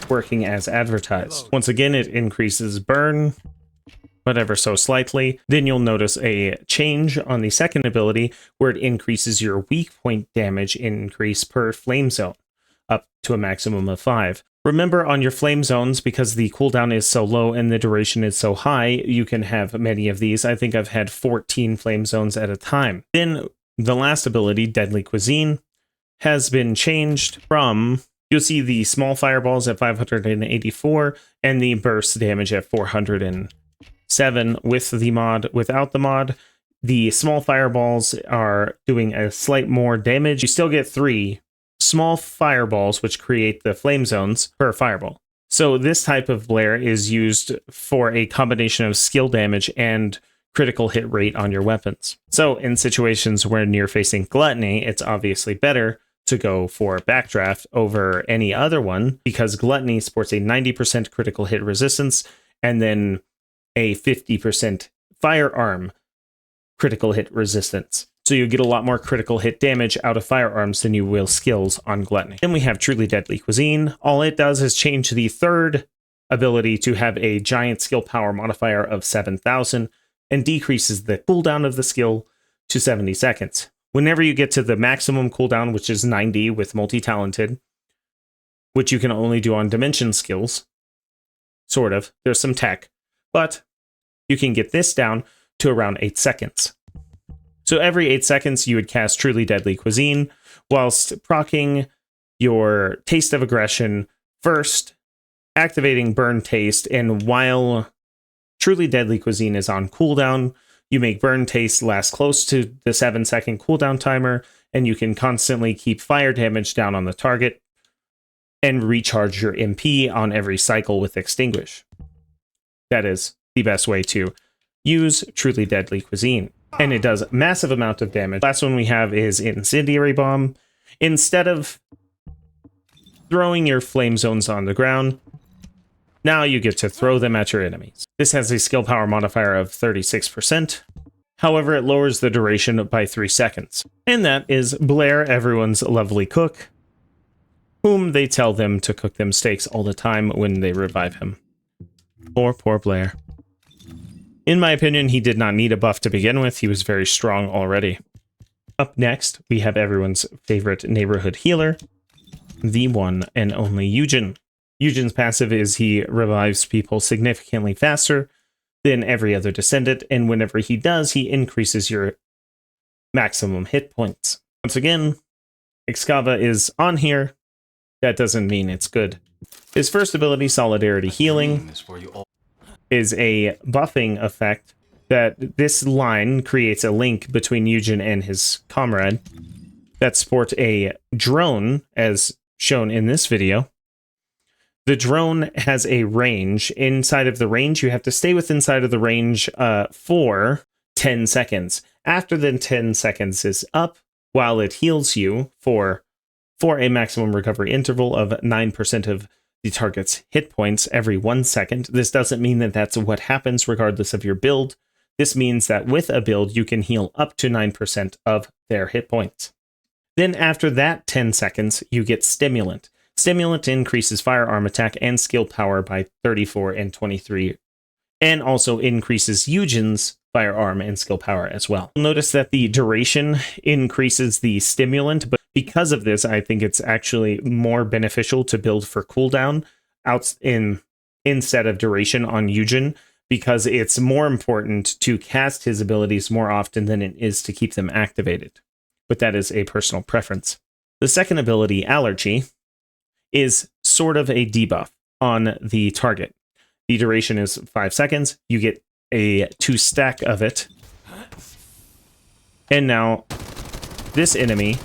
working as advertised. Once again, it increases burn, but ever so slightly. Then you'll notice a change on the second ability where it increases your weak point damage increase per flame zone up to a maximum of 5. Remember, on your flame zones, because the cooldown is so low and the duration is so high, you can have many of these. I think I've had 14 flame zones at a time. Then the last ability, Deadly Cuisine, has been changed from, you'll see the small fireballs at 584 and the burst damage at 407 with the mod. Without the mod, the small fireballs are doing a slight more damage. You still get 3 small fireballs, which create the flame zones per fireball. So this type of Blair is used for a combination of skill damage and critical hit rate on your weapons. So in situations where you're facing gluttony, it's obviously better to go for backdraft over any other one because gluttony sports a 90% critical hit resistance and then a 50% firearm critical hit resistance. So you get a lot more critical hit damage out of firearms than you will skills on gluttony. Then we have truly deadly cuisine. All it does is change the third ability to have a giant skill power modifier of 7,000 and decreases the cooldown of the skill to 70 seconds. Whenever you get to the maximum cooldown, which is 90 with multi-talented, which you can only do on dimension skills, sort of, there's some tech, but you can get this down to around 8 seconds. So every 8 seconds, you would cast Truly Deadly Cuisine, whilst proccing your Taste of Aggression first, activating Burn Taste, and while Truly Deadly Cuisine is on cooldown, you make Burn Taste last close to the 7-second cooldown timer, and you can constantly keep fire damage down on the target and recharge your MP on every cycle with Extinguish. That is the best way to use Truly Deadly Cuisine. And it does massive amount of damage. Last one we have is Incendiary Bomb. Instead of throwing your flame zones on the ground, now you get to throw them at your enemies. This has a skill power modifier of 36%. However, it lowers the duration by 3 seconds. And that is Blair, everyone's lovely cook, whom they tell them to cook them steaks all the time when they revive him. Poor Blair. In my opinion, he did not need a buff to begin with. He was very strong already. Up next, we have everyone's favorite neighborhood healer, the one and only Yujin. Yujin's passive is he revives people significantly faster than every other descendant, and whenever he does, he increases your maximum hit points. Once again, Excava is on here. That doesn't mean it's good. His first ability, Solidarity Healing, is a buffing effect that this line creates a link between Yujin and his comrade that sport a drone, as shown in this video. The drone has a range. Inside of the range, you have to stay inside of the range for 10 seconds. After the 10 seconds is up, while it heals you for a maximum recovery interval of 9% of the target's hit points every 1 second. This doesn't mean that that's what happens regardless of your build. This means that with a build, you can heal up to 9% of their hit points. Then after that 10 seconds, you get Stimulant. Stimulant increases firearm attack and skill power by 34 and 23, and also increases Yujin's firearm and skill power as well. Notice that the duration increases the stimulant, but because of this, I think it's actually more beneficial to build for cooldown instead of duration on Yujin, because it's more important to cast his abilities more often than it is to keep them activated. But that is a personal preference. The second ability, Allergy, is sort of a debuff on the target. The duration is 5 seconds. You get a 2 stack of it. And now this enemy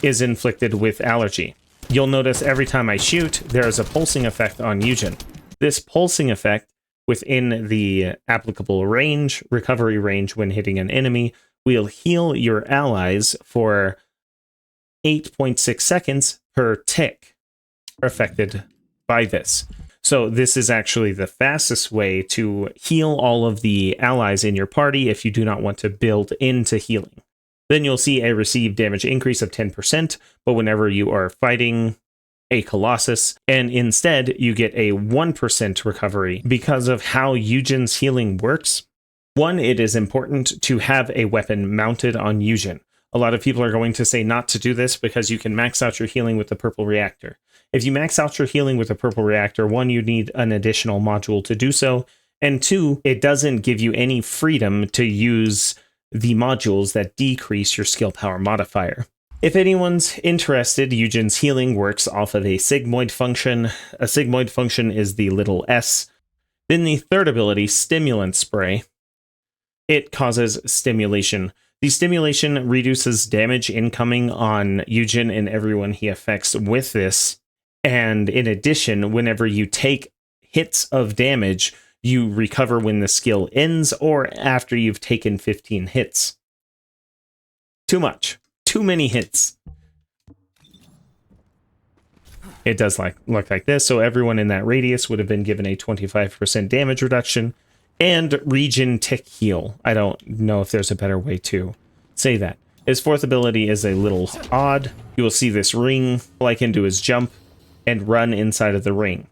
is inflicted with Allergy. You'll notice every time I shoot, there is a pulsing effect on Yujin. This pulsing effect within the applicable range, recovery range when hitting an enemy, will heal your allies for 8.6 seconds per tick affected by this. So this is actually the fastest way to heal all of the allies in your party if you do not want to build into healing. Then you'll see a received damage increase of 10%, but whenever you are fighting a Colossus, and instead you get a 1% recovery because of how Yujin's healing works. One, it is important to have a weapon mounted on Yujin. A lot of people are going to say not to do this because you can max out your healing with the purple reactor. If you max out your healing with the purple reactor, one, you need an additional module to do so, and two, it doesn't give you any freedom to use the modules that decrease your skill power modifier. If anyone's interested, Yujin's healing works off of a sigmoid function. A sigmoid function is the little s. Then the third ability, Stimulant Spray. It causes stimulation. The stimulation reduces damage incoming on Yujin and everyone he affects with this. And in addition, whenever you take hits of damage, you recover when the skill ends or after you've taken 15 hits. Too much. too many hits. It does look like this. So everyone in that radius would have been given a 25% damage reduction and region tick heal. I don't know if there's a better way to say that. His fourth ability is a little odd. You will see this ring like into his jump and run inside of the ring.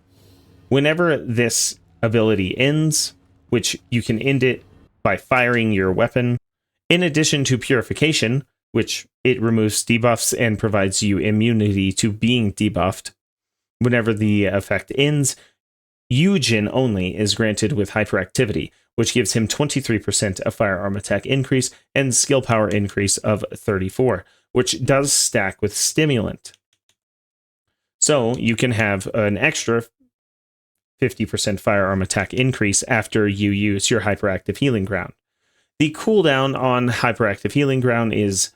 Whenever this ability ends, which you can end it by firing your weapon, in addition to purification, which it removes debuffs and provides you immunity to being debuffed. Whenever the effect ends, Yujin only is granted with hyperactivity, which gives him 23% of firearm attack increase and skill power increase of 34, which does stack with stimulant. So you can have an extra 50% firearm attack increase after you use your hyperactive healing ground. The cooldown on hyperactive healing ground is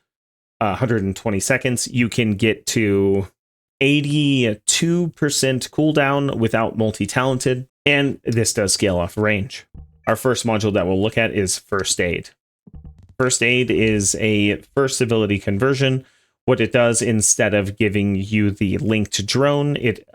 120 seconds. You can get to 82% cooldown without multi-talented, and this does scale off range. Our first module that we'll look at is First Aid. First Aid is a first ability conversion. What it does, instead of giving you the linked drone, it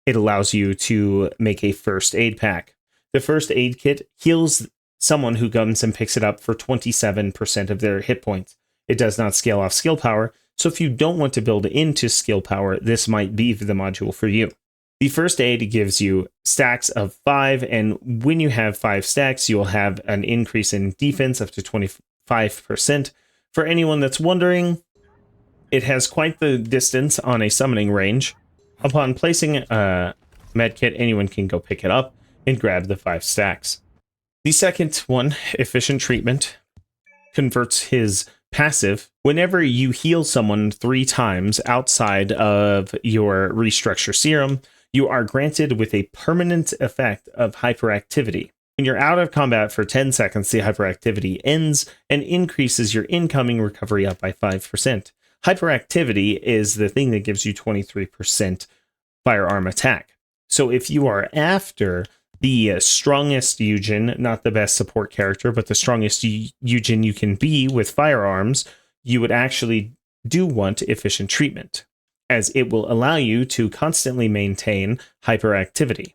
allows you to make a first aid pack. The first aid kit heals someone who comes and picks it up for 27% of their hit points. It does not scale off skill power, so if you don't want to build into skill power, this might be the module for you. The first aid gives you stacks of 5, and when you have 5 stacks, you will have an increase in defense up to 25%. For anyone that's wondering, it has quite the distance on a summoning range. Upon placing a medkit, anyone can go pick it up and grab the 5 stacks. The second one, Efficient Treatment, converts his passive. Whenever you heal someone 3 times outside of your restructure serum, you are granted with a permanent effect of hyperactivity. When you're out of combat for 10 seconds, the hyperactivity ends and increases your incoming recovery up by 5%. Hyperactivity is the thing that gives you 23% firearm attack. So if you are after the strongest Yujin, not the best support character, but the strongest Yujin you can be with firearms, you would actually do want Efficient Treatment, as it will allow you to constantly maintain hyperactivity.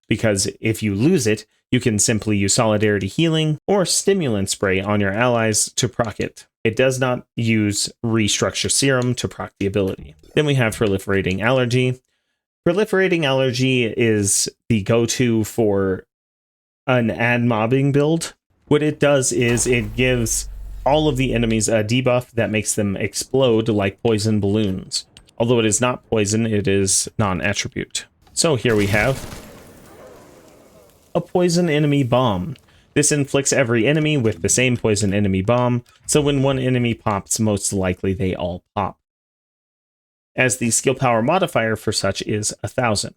Because if you lose it, you can simply use Solidarity Healing or Stimulant Spray on your allies to proc it. It does not use Restructure Serum to proc the ability. Then we have Proliferating Allergy. Proliferating Allergy is the go-to for an ad mobbing build. What it does is it gives all of the enemies a debuff that makes them explode like poison balloons. Although it is not poison, it is non-attribute. So here we have a poison enemy bomb. This inflicts every enemy with the same poison enemy bomb, so when one enemy pops, most likely they all pop. As the skill power modifier for such is 1000.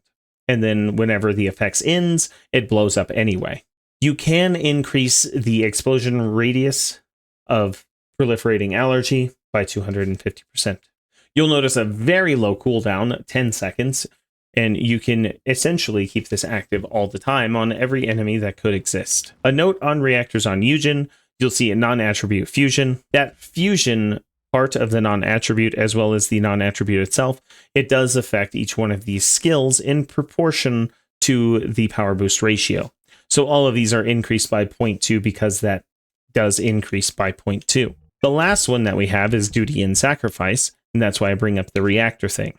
And then whenever the effects ends, it blows up anyway. You can increase the explosion radius of Proliferating Allergy by 250%. You'll notice a very low cooldown, 10 seconds, and you can essentially keep this active all the time on every enemy that could exist. A note on reactors on Yujin, you'll see a non-attribute fusion. That fusion part of the non-attribute, as well as the non-attribute itself, it does affect each one of these skills in proportion to the power boost ratio. So all of these are increased by 0.2 because that does increase by 0.2. The last one that we have is Duty and Sacrifice, and that's why I bring up the reactor thing.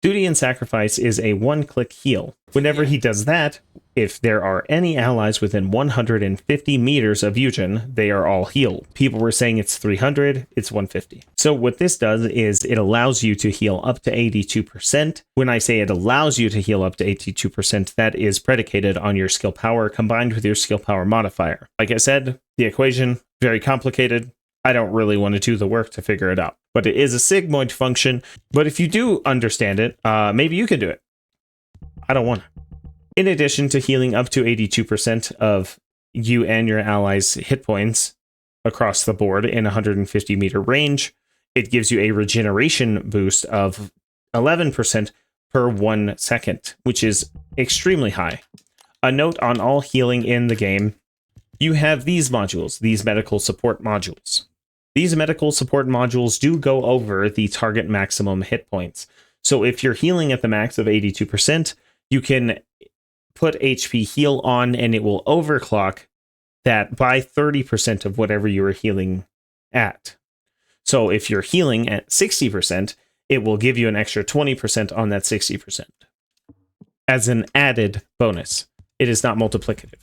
Duty and Sacrifice is a one-click heal. Whenever he does that, if there are any allies within 150 meters of Yujin, they are all healed. People were saying it's 300, it's 150. So what this does is it allows you to heal up to 82%. When I say it allows you to heal up to 82%, that is predicated on your skill power combined with your skill power modifier. Like I said, the equation, very complicated. I don't really want to do the work to figure it out. But it is a sigmoid function. But if you do understand it, maybe you can do it. I don't want to. In addition to healing up to 82% of you and your allies' hit points across the board in 150 meter range, it gives you a regeneration boost of 11% per 1 second, which is extremely high. A note on all healing in the game, you have these modules, these medical support modules. These medical support modules do go over the target maximum hit points. So if you're healing at the max of 82%, you can put HP heal on and it will overclock that by 30% of whatever you are healing at. So if you're healing at 60%, it will give you an extra 20% on that 60% as an added bonus. It is not multiplicative.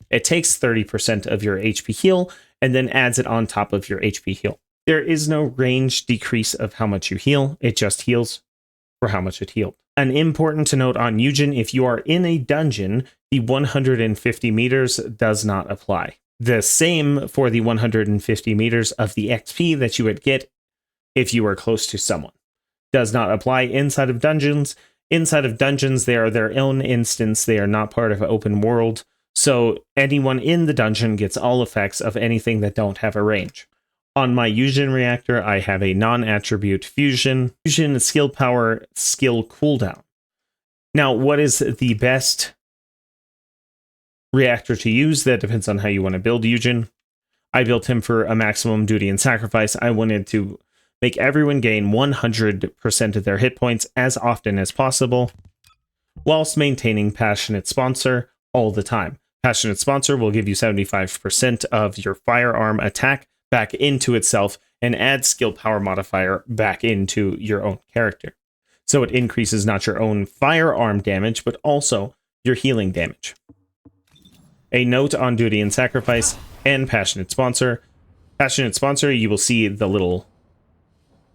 It takes 30% of your HP heal and then adds it on top of your HP heal. There is no range decrease of how much you heal. It just heals for how much it healed. An important to note on Yujin, if you are in a dungeon, the 150 meters does not apply. The same for the 150 meters of the XP that you would get if you were close to someone. Does not apply inside of dungeons. Inside of dungeons, they are their own instance. They are not part of an open world. So anyone in the dungeon gets all effects of anything that don't have a range. On my Yujin reactor, I have a non-attribute fusion. Fusion is skill power, skill cooldown. Now, what is the best reactor to use? That depends on how you want to build Yujin. I built him for a maximum duty and sacrifice. I wanted to make everyone gain 100% of their hit points as often as possible, whilst maintaining Passionate Sponsor all the time. Passionate Sponsor will give you 75% of your firearm attack back into itself and add skill power modifier back into your own character. So it increases not your own firearm damage, but also your healing damage. A note on duty and sacrifice and Passionate Sponsor. Passionate Sponsor, you will see the little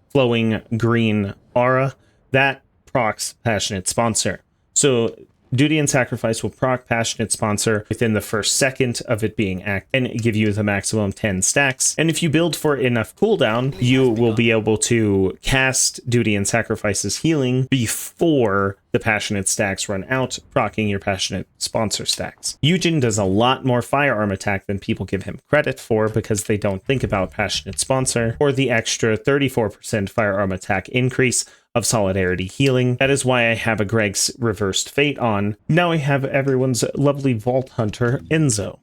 flowing green aura. That procs Passionate Sponsor. So duty and sacrifice will proc Passionate Sponsor within the first second of it being active and give you the maximum 10 stacks. And if you build for enough cooldown, you will be able to cast duty and sacrifice's healing before the Passionate stacks run out, proccing your Passionate Sponsor stacks. Yujin does a lot more firearm attack than people give him credit for because they don't think about Passionate Sponsor or the extra 34% firearm attack increase of Solidarity healing. That is why I have a Greg's Reversed Fate on. Now I have everyone's lovely Vault Hunter, Enzo.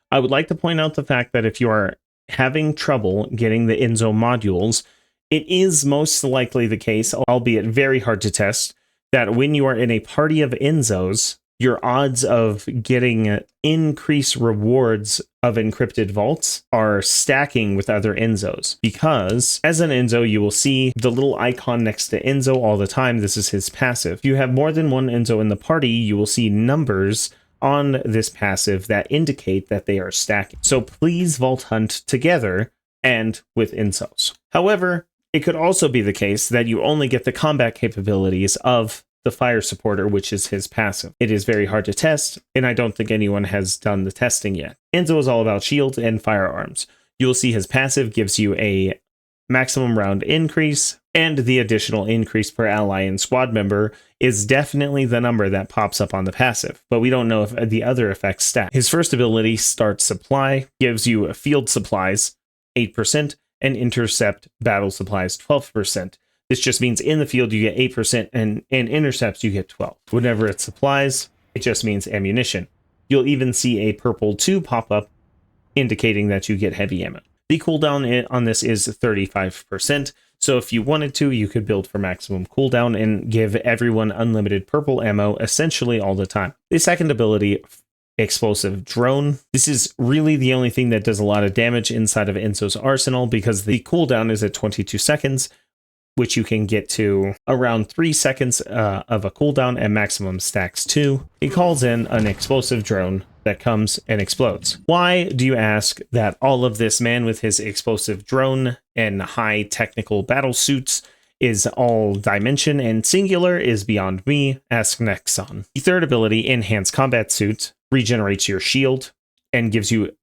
I would like to point out the fact that if you are having trouble getting the Enzo modules, it is most likely the case, albeit very hard to test, that when you are in a party of Enzos, your odds of getting increased rewards of encrypted vaults are stacking with other Enzos. Because as an Enzo, you will see the little icon next to Enzo all the time. This is his passive. If you have more than one Enzo in the party, you will see numbers on this passive that indicate that they are stacking. So please vault hunt together and with Enzos. However, it could also be the case that you only get the combat capabilities of the fire supporter, which is his passive. It is very hard to test, and I don't think anyone has done the testing yet. Enzo is all about shields and firearms. You will see his passive gives you a maximum round increase, and the additional increase per ally and squad member is definitely the number that pops up on the passive, but we don't know if the other effects stack. His first ability, Start Supply, gives you field supplies 8% and intercept battle supplies 12%. This just means in the field you get 8% and in intercepts you get 12. Whenever it supplies, it just means ammunition. You'll even see a purple 2 pop up indicating that you get heavy ammo. The cooldown on this is 35%, so if you wanted to, you could build for maximum cooldown and give everyone unlimited purple ammo essentially all the time. The second ability, Explosive Drone. This is really the only thing that does a lot of damage inside of Enzo's arsenal because the cooldown is at 22 seconds, which you can get to around 3 seconds of a cooldown and maximum stacks 2. It calls in an explosive drone that comes and explodes. Why, do you ask, that all of this man with his explosive drone and high technical battle suits is all dimension and singular is beyond me? Ask Nexon. The third ability, Enhanced Combat Suit, regenerates your shield and gives you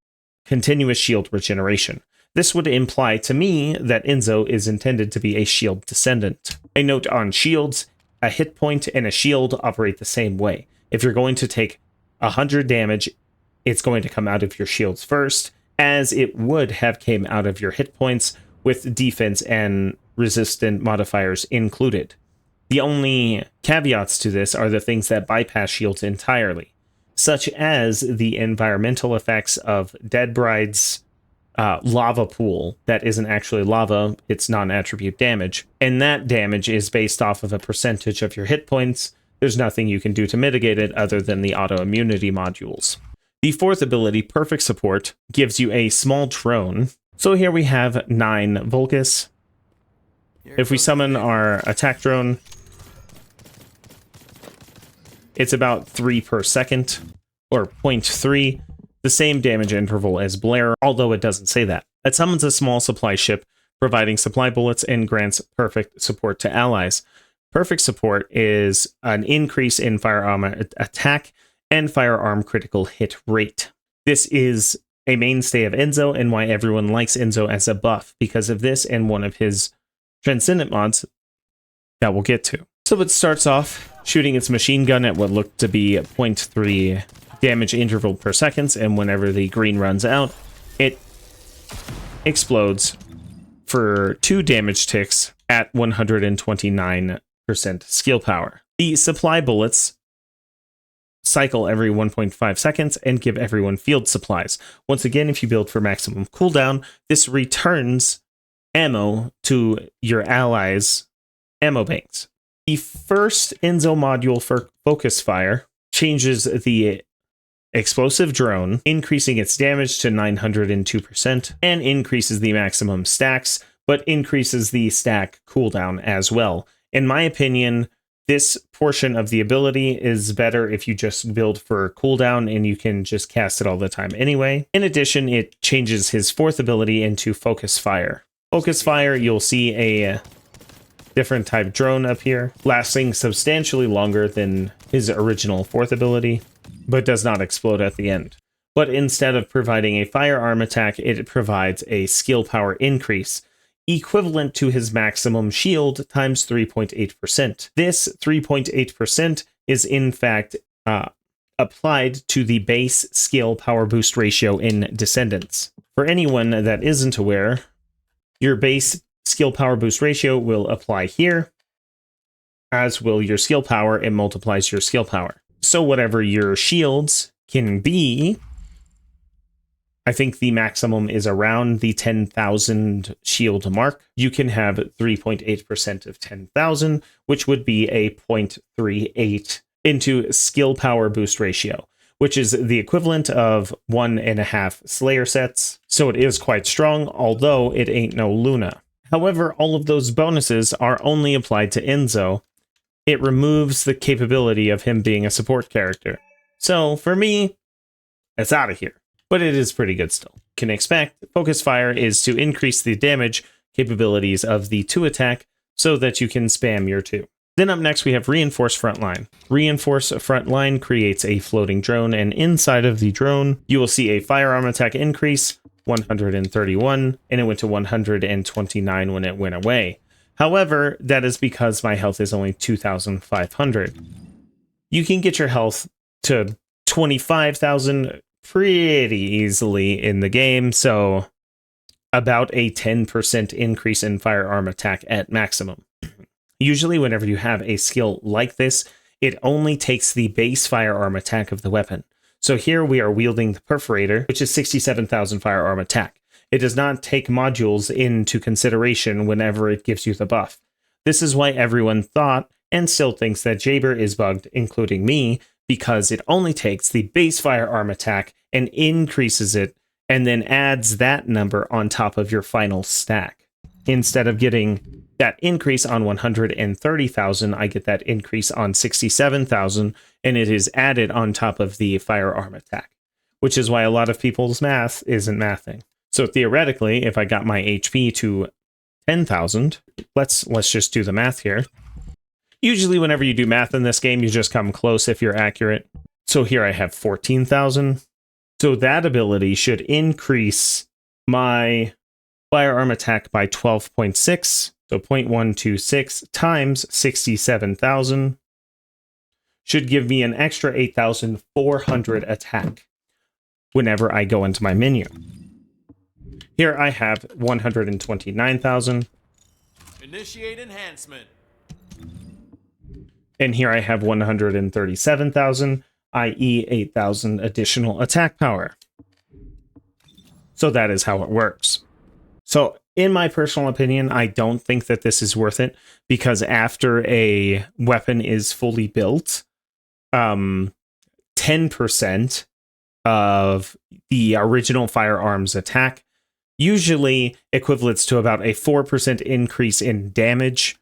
continuous shield regeneration. This would imply to me that Enzo is intended to be a shield descendant. A note on shields, a hit point and a shield operate the same way. If you're going to take 100 damage, it's going to come out of your shields first, as it would have came out of your hit points with defense and resistant modifiers included. The only caveats to this are the things that bypass shields entirely, such as the environmental effects of dead brides lava pool that isn't actually lava, it's non-attribute damage. And that damage is based off of a percentage of your hit points. There's nothing you can do to mitigate it other than the autoimmunity modules. The fourth ability, Perfect Support, gives you a small drone. So here we have 9 Vulgus. If we summon our attack drone, it's about 3 per second, or 0.3, the same damage interval as Blair, although it doesn't say that. It summons a small supply ship, providing supply bullets and grants perfect support to allies. Perfect support is an increase in firearm attack and firearm critical hit rate. This is a mainstay of Enzo and why everyone likes Enzo as a buff, because of this and one of his Transcendant mods that we'll get to. So it starts off shooting its machine gun at what looked to be 0.3 damage interval per second, and whenever the green runs out, it explodes for 2 damage ticks at 129% skill power. The supply bullets cycle every 1.5 seconds and give everyone field supplies. Once again, if you build for maximum cooldown, this returns ammo to your allies' ammo banks. The first Enzo module for focus fire changes the explosive drone, increasing its damage to 902%, and increases the maximum stacks, but increases the stack cooldown as well. In my opinion, this portion of the ability is better if you just build for cooldown and you can just cast it all the time anyway. In addition, it changes his fourth ability into focus fire. Focus fire, you'll see a different type drone up here, lasting substantially longer than his original fourth ability, but does not explode at the end. But instead of providing a firearm attack, it provides a skill power increase, equivalent to his maximum shield times 3.8%. This 3.8% is in fact applied to the base skill power boost ratio in Descendants. For anyone that isn't aware, your base skill power boost ratio will apply here, as will your skill power. It multiplies your skill power. So whatever your shields can be, I think the maximum is around the 10,000 shield mark. You can have 3.8% of 10,000, which would be a 0.38 into skill power boost ratio, which is the equivalent of 1.5 Slayer sets. So it is quite strong, although it ain't no Luna. However, all of those bonuses are only applied to Enzo. It removes the capability of him being a support character. So for me, it's out of here. But it is pretty good still. Can expect focus fire is to increase the damage capabilities of the 2 attack so that you can spam your 2. Then up next we have Reinforce Frontline. Reinforce Frontline creates a floating drone, and inside of the drone you will see a firearm attack increase, 131, and it went to 129 when it went away. However, that is because my health is only 2,500. You can get your health to 25,000 pretty easily in the game, so about a 10% increase in firearm attack at maximum. Usually whenever you have a skill like this, it only takes the base firearm attack of the weapon. So here we are wielding the Perforator, which is 67,000 firearm attack. It does not take modules into consideration whenever it gives you the buff. This is why everyone thought and still thinks that Jaber is bugged, including me, because it only takes the base firearm attack and increases it, and then adds that number on top of your final stack. Instead of getting that increase on 130,000, I get that increase on 67,000, and it is added on top of the firearm attack, which is why a lot of people's math isn't mathing. So theoretically, if I got my HP to 10,000, let's just do the math here. Usually whenever you do math in this game, you just come close if you're accurate. So here I have 14,000. So that ability should increase my firearm attack by 12.6. So 0.126 times 67,000 should give me an extra 8,400 attack whenever I go into my menu. Here I have 129,000. Initiate enhancement. And here I have 137,000, i.e. 8,000 additional attack power. So that is how it works. So in my personal opinion, I don't think that this is worth it, because after a weapon is fully built, 10% of the original firearm's attack usually equates to about a 4% increase in damage,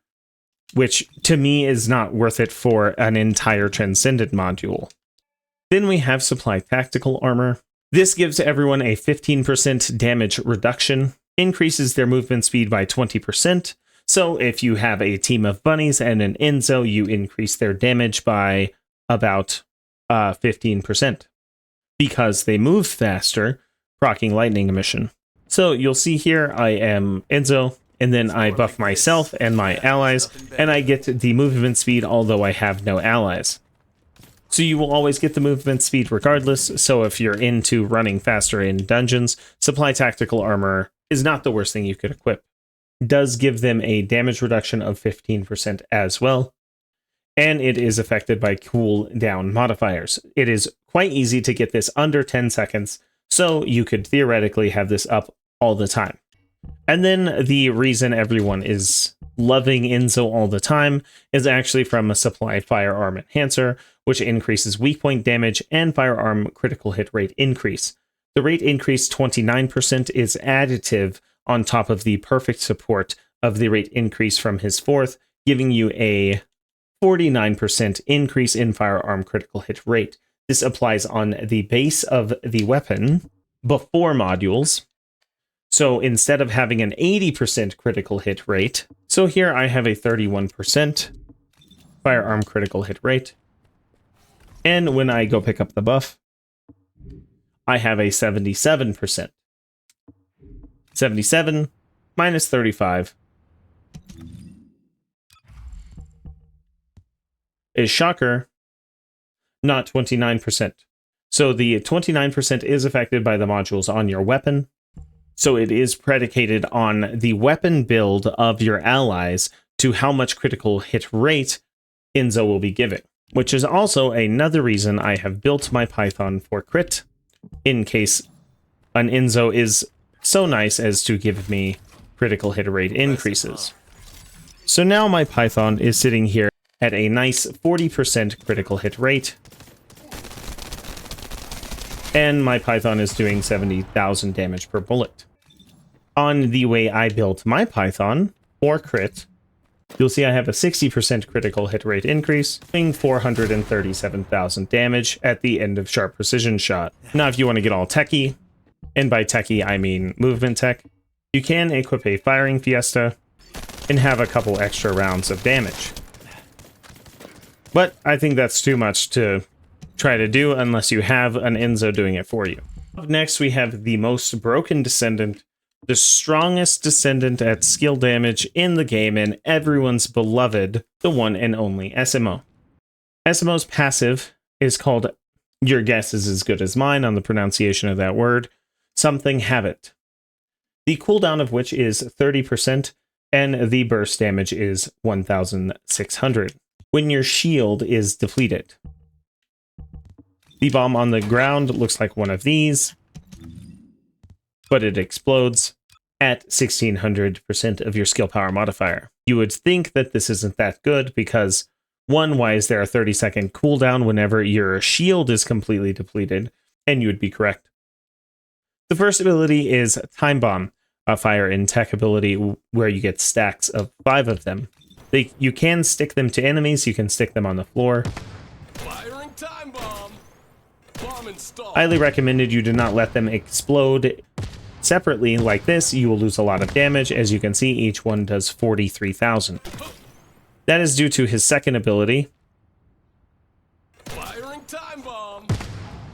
which to me is not worth it for an entire Transcendent module. Then we have supply tactical armor. This gives everyone a 15% damage reduction, increases their movement speed by 20%. So if you have a team of bunnies and an Enzo, you increase their damage by about 15%. Because they move faster, proccing lightning emission. So you'll see here I am Enzo, and then I buff myself and my allies, and I get the movement speed although I have no allies. So you will always get the movement speed regardless, so if you're into running faster in dungeons, supply tactical armor is not the worst thing you could equip. It does give them a damage reduction of 15% as well, and it is affected by cooldown modifiers. It is quite easy to get this under 10 seconds, so you could theoretically have this up all the time. And then the reason everyone is loving Enzo all the time is actually from a supply firearm enhancer, which increases weak point damage and firearm critical hit rate increase. The rate increase 29% is additive on top of the perfect support of the rate increase from his fourth, giving you a 49% increase in firearm critical hit rate. This applies on the base of the weapon before modules. So instead of having an 80% critical hit rate, so here I have a 31% firearm critical hit rate. And when I go pick up the buff, I have a 77%. 77 minus 35 is, shocker, not 29%. So the 29% is affected by the modules on your weapon. So it is predicated on the weapon build of your allies to how much critical hit rate Enzo will be giving. Which is also another reason I have built my Python for crit, in case an Enzo is so nice as to give me critical hit rate increases. So now my Python is sitting here at a nice 40% critical hit rate. And my Python is doing 70,000 damage per bullet. On the way I built my Python for crit, you'll see I have a 60% critical hit rate increase, doing 437,000 damage at the end of sharp precision shot. Now if you want to get all techie, and by techie I mean movement tech, you can equip a firing Viessa and have a couple extra rounds of damage. But I think that's too much to try to do unless you have an Enzo doing it for you. Up next we have the most broken descendant, the strongest descendant at skill damage in the game, and everyone's beloved, the one and only Esiemo. Esiemo's passive is called, your guess is as good as mine on the pronunciation of that word, something habit. The cooldown of which is 30%, and the burst damage is 1,600. When your shield is depleted. The bomb on the ground looks like one of these, but it explodes at 1600% of your skill power modifier. You would think that this isn't that good because, one, why is there a 30-second cooldown whenever your shield is completely depleted? And you would be correct. The first ability is Time Bomb, a fire and tech ability where you get stacks of 5 of them. You can stick them to enemies, you can stick them on the floor. Firing time bomb. Bomb installed. Highly recommended you do not let them explode separately like this. You will lose a lot of damage. As you can see, each one does 43,000. That is due to his second ability. Firing time bomb.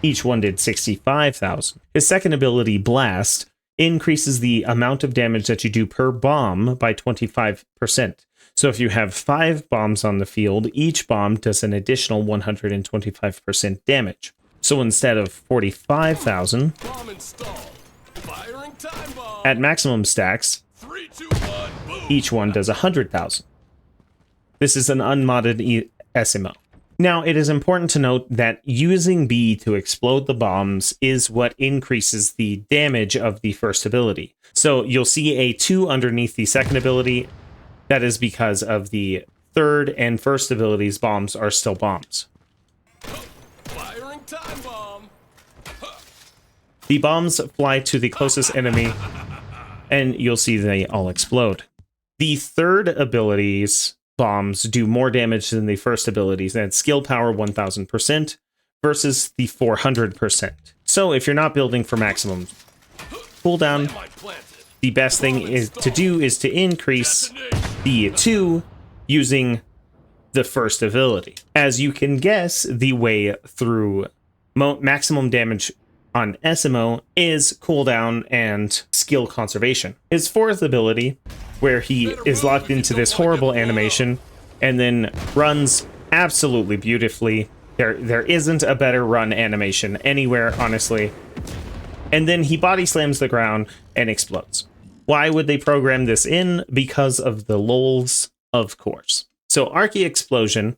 Each one did 65,000. His second ability, Blast, increases the amount of damage that you do per bomb by 25%. So if you have 5 bombs on the field, each bomb does an additional 125% damage. So instead of 45,000, Bomb installed. Firing time bomb. at maximum stacks, 3, 2, 1, boom. each one does 100,000. This is an unmodded Esiemo. Now, it is important to note that using B to explode the bombs is what increases the damage of the first ability. So you'll see a 2 underneath the second ability. That is because of the third and first abilities, bombs are still bombs. Firing time bomb. The bombs fly to the closest enemy, and you'll see they all explode. The third ability's bombs do more damage than the first abilities, and skill power 1000% versus the 400%. So if you're not building for maximum cooldown, the best thing is to increase the 2 using the first ability. As you can guess, the way through maximum damage on Esiemo is cooldown and skill conservation. His fourth ability, where he is locked into this horrible animation and then runs absolutely beautifully. There isn't a better run animation anywhere, honestly. And then he body slams the ground and explodes. Why would they program this in? Because of the lols, of course. So Archie Explosion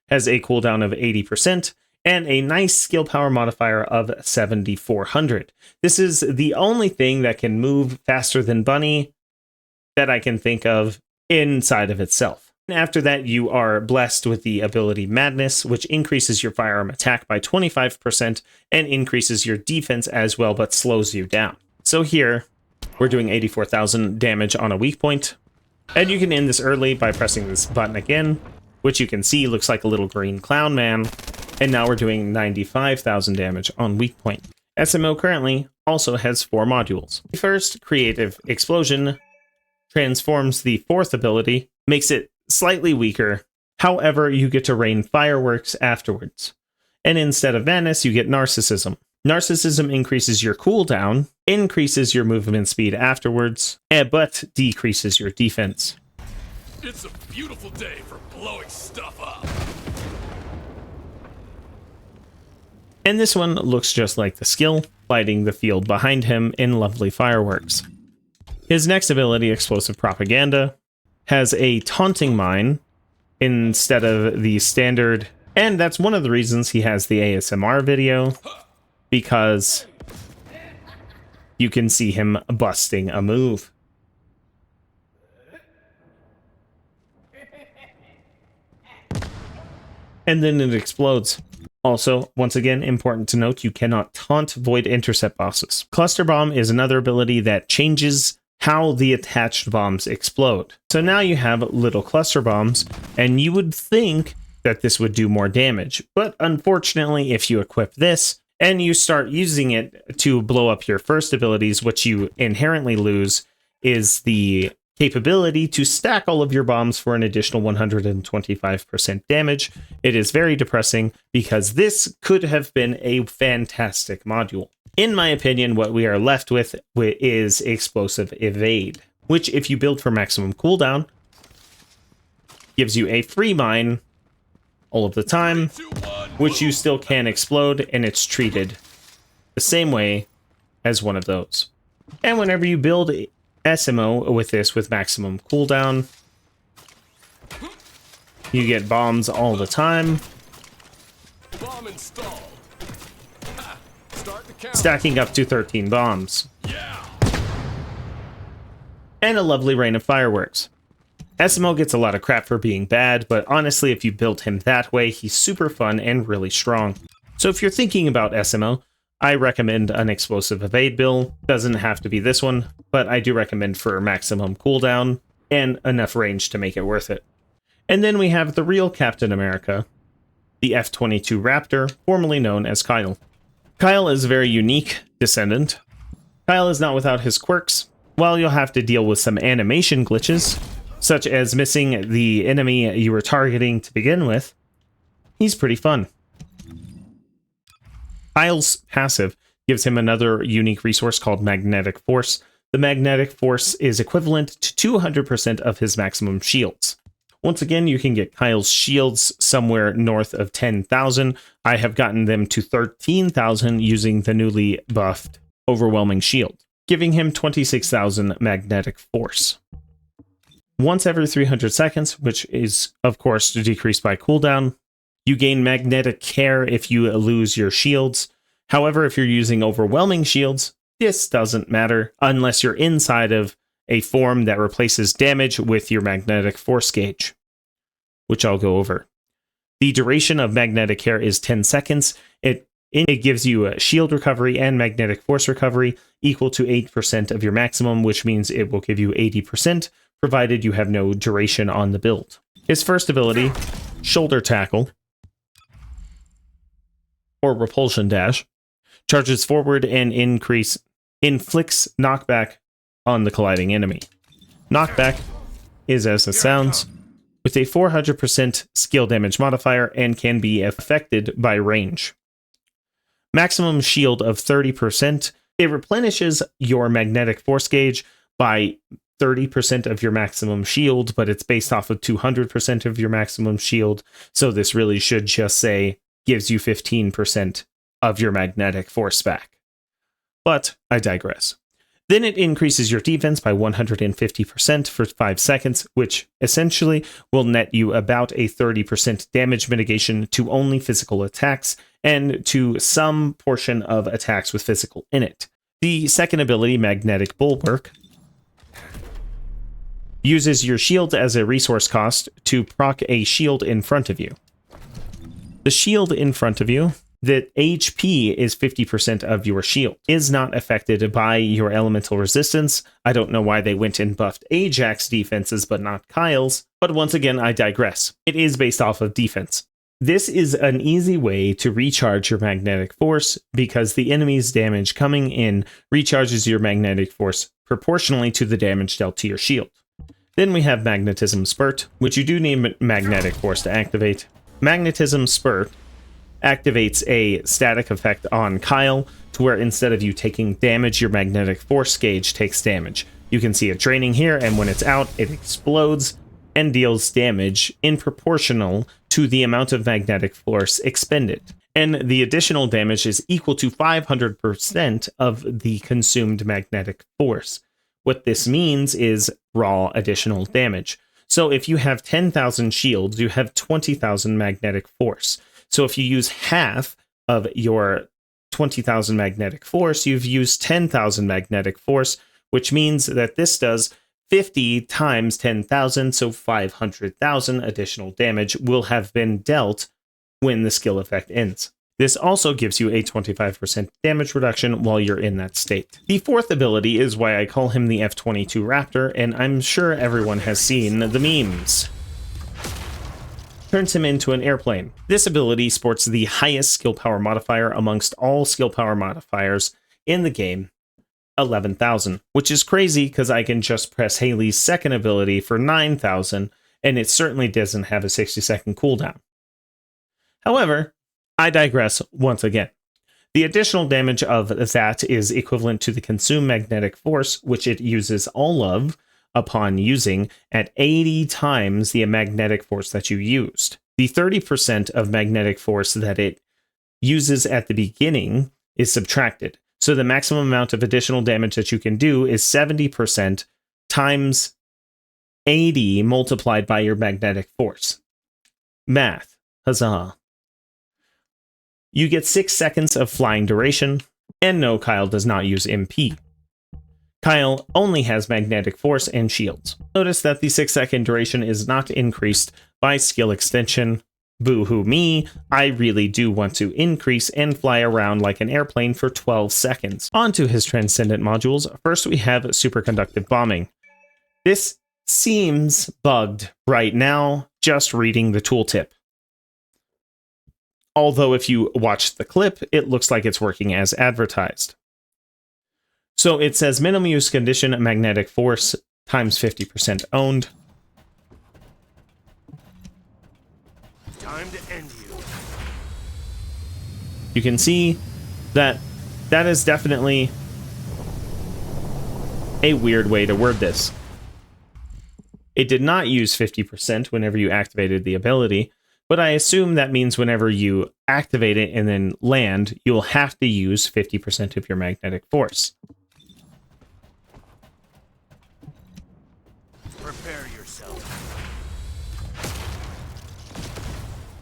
has a cooldown of 80% and a nice skill power modifier of 7400. This is the only thing that can move faster than Bunny that I can think of inside of itself. After that, you are blessed with the ability Madness, which increases your firearm attack by 25% and increases your defense as well, but slows you down. So here, we're doing 84,000 damage on a weak point. And you can end this early by pressing this button again, which you can see looks like a little green clown man. And now we're doing 95,000 damage on weak point. Esiemo currently also has 4 modules. The first, Creative Explosion, transforms the fourth ability, makes it slightly weaker. However, you get to rain fireworks afterwards. And instead of Madness, you get Narcissism. Narcissism increases your cooldown, increases your movement speed afterwards, but decreases your defense. It's a beautiful day for blowing stuff up. And this one looks just like the skill, lighting the field behind him in lovely fireworks. His next ability, Explosive Propaganda, has a taunting mine instead of the standard, and that's one of the reasons he has the ASMR video, because you can see him busting a move. And then it explodes. Also, once again, important to note, you cannot taunt Void Intercept bosses. Cluster Bomb is another ability that changes how the attached bombs explode. So now you have little cluster bombs, and you would think that this would do more damage. But unfortunately, if you equip this, and you start using it to blow up your first abilities, what you inherently lose is the capability to stack all of your bombs for an additional 125% damage. It is very depressing because this could have been a fantastic module. In my opinion, what we are left with is Explosive Evade, which if you build for maximum cooldown, gives you a free mine all of the time, which you still can explode, and it's treated the same way as one of those. And whenever you build Esiemo with this with maximum cooldown, you get bombs all the time. Bomb installed. Start the count. Stacking up to 13 bombs. Yeah. And a lovely rain of fireworks. Esiemo gets a lot of crap for being bad, but honestly, if you build him that way, he's super fun and really strong. So if you're thinking about Esiemo, I recommend an Explosive Evade build. Doesn't have to be this one, but I do recommend for maximum cooldown and enough range to make it worth it. And then we have the real Captain America, the F-22 Raptor, formerly known as Kyle. Kyle is a very unique descendant. Kyle is not without his quirks. While you'll have to deal with some animation glitches, such as missing the enemy you were targeting to begin with, he's pretty fun. Kyle's passive gives him another unique resource called Magnetic Force. The Magnetic Force is equivalent to 200% of his maximum shields. Once again, you can get Kyle's shields somewhere north of 10,000. I have gotten them to 13,000 using the newly buffed Overwhelming Shield, giving him 26,000 Magnetic Force. Once every 300 seconds, which is, of course, decreased by cooldown, You gain magnetic care if you lose your shields. However, if you're using overwhelming shields, this doesn't matter unless you're inside of a form that replaces damage with your magnetic force gauge, which I'll go over. The duration of magnetic care is 10 seconds. It gives you a shield recovery and magnetic force recovery equal to 8% of your maximum, which means it will give you 80%, provided you have no duration on the build. His first ability, Shoulder Tackle, or Repulsion Dash, charges forward and inflicts knockback on the colliding enemy. Knockback is as it sounds, with a 400% skill damage modifier and can be affected by range. Maximum shield of 30%. It replenishes your magnetic force gauge by 30% of your maximum shield, but it's based off of 200% of your maximum shield. So this really should just say gives you 15% of your magnetic force back. But I digress. Then it increases your defense by 150% for 5 seconds, which essentially will net you about a 30% damage mitigation to only physical attacks and to some portion of attacks with physical in it. The second ability, Magnetic Bulwark, uses your shield as a resource cost to proc a shield in front of you. The shield in front of you, the HP is 50% of your shield, is not affected by your elemental resistance. I don't know why they went and buffed Ajax defenses but not Kyle's, but once again I digress. It is based off of defense. This is an easy way to recharge your magnetic force because the enemy's damage coming in recharges your magnetic force proportionally to the damage dealt to your shield. Then we have Magnetism Spurt, which you do need magnetic force to activate. Magnetism Spurt activates a static effect on Kyle to where instead of you taking damage, your magnetic force gauge takes damage. You can see it draining here, and when it's out, it explodes and deals damage in proportional to the amount of magnetic force expended. And the additional damage is equal to 500% of the consumed magnetic force. What this means is raw additional damage. So if you have 10,000 shields, you have 20,000 magnetic force. So if you use half of your 20,000 magnetic force, you've used 10,000 magnetic force, which means that this does 50 times 10,000, so 500,000 additional damage will have been dealt when the skill effect ends. This also gives you a 25% damage reduction while you're in that state. The fourth ability is why I call him the F-22 Raptor, and I'm sure everyone has seen the memes. Turns him into an airplane. This ability sports the highest skill power modifier amongst all skill power modifiers in the game, 11,000, which is crazy because I can just press Haley's second ability for 9,000, and it certainly doesn't have a 60-second cooldown. However, I digress once again. The additional damage of that is equivalent to the consumed magnetic force, which it uses all of upon using at 80 times the magnetic force that you used. The 30% of magnetic force that it uses at the beginning is subtracted. So the maximum amount of additional damage that you can do is 70% times 80 multiplied by your magnetic force. Math. Huzzah. You get 6 seconds of flying duration, and no, Kyle does not use MP. Kyle only has magnetic force and shields. Notice that the 6-second duration is not increased by skill extension. Boo-hoo me, I really do want to increase and fly around like an airplane for 12 seconds. On to his Transcendant modules. First we have superconductive bombing. This seems bugged right now, just reading the tooltip. Although if you watch the clip, it looks like it's working as advertised. So it says minimum use condition, magnetic force times 50% owned. Time to end you. You can see that that is definitely a weird way to word this. It did not use 50% whenever you activated the ability, but I assume that means whenever you activate it and then land, you'll have to use 50% of your magnetic force. Prepare yourself.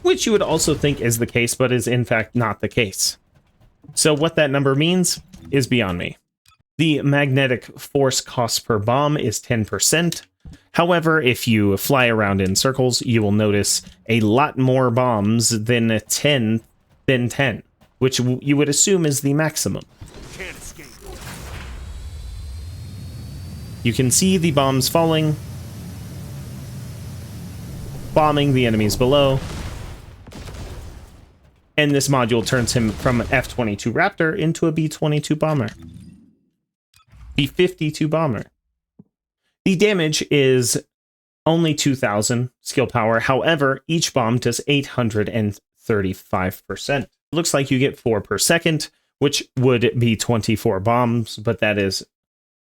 which you would also think is the case, but is in fact not the case. So what that number means is beyond me. The magnetic force cost per bomb is 10%. However, if you fly around in circles, you will notice a lot more bombs than 10, which you would assume is the maximum. Can't escape. You can see the bombs falling, bombing the enemies below. And this module turns him from an F-22 Raptor into a B-22 bomber. B-52 bomber. The damage is only 2,000 skill power. However, each bomb does 835%. It looks like you get 4 per second, which would be 24 bombs, but that is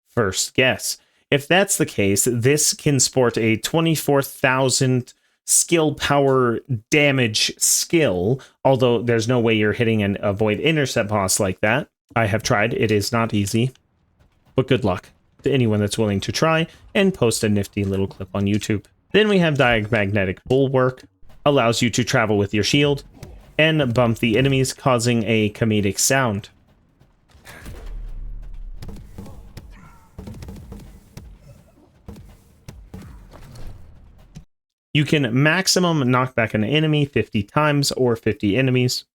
first guess. If that's the case, this can sport a 24,000 skill power damage skill, although there's no way you're hitting an avoid intercept boss like that. I have tried. It is not easy, but good luck to anyone that's willing to try and post a nifty little clip on YouTube. Then we have diamagnetic bulwark, allows you to travel with your shield and bump the enemies, causing a comedic sound. You can maximum knock back an enemy 50 times or 50 enemies,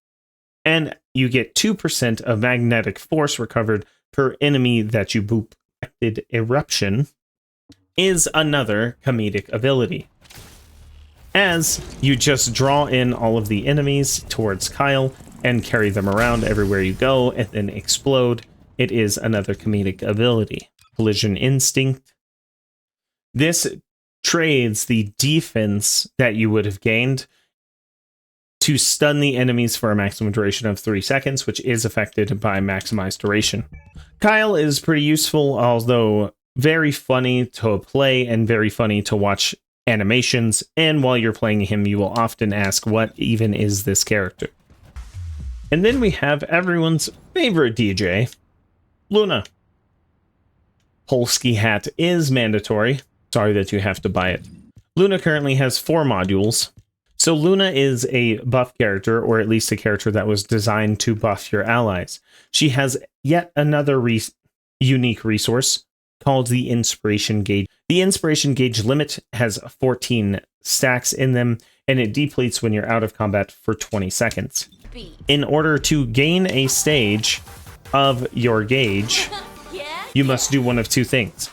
and you get 2% of magnetic force recovered per enemy that you boop. Eruption is another comedic ability. As you just draw in all of the enemies towards Kyle and carry them around everywhere you go and then explode, it is another comedic ability. Collision instinct. This trades the defense that you would have gained to stun the enemies for a maximum duration of 3 seconds, which is affected by maximized duration. Kyle is pretty useful, although very funny to play and very funny to watch animations, and while you're playing him, you will often ask, what even is this character? And then we have everyone's favorite DJ, Luna. Polsky hat is mandatory. Sorry that you have to buy it. Luna currently has 4 modules. So Luna is a buff character, or at least a character that was designed to buff your allies. She has yet another unique resource called the Inspiration Gauge. The Inspiration Gauge limit has 14 stacks in them, and it depletes when you're out of combat for 20 seconds. In order to gain a stage of your gauge, you must do one of 2 things.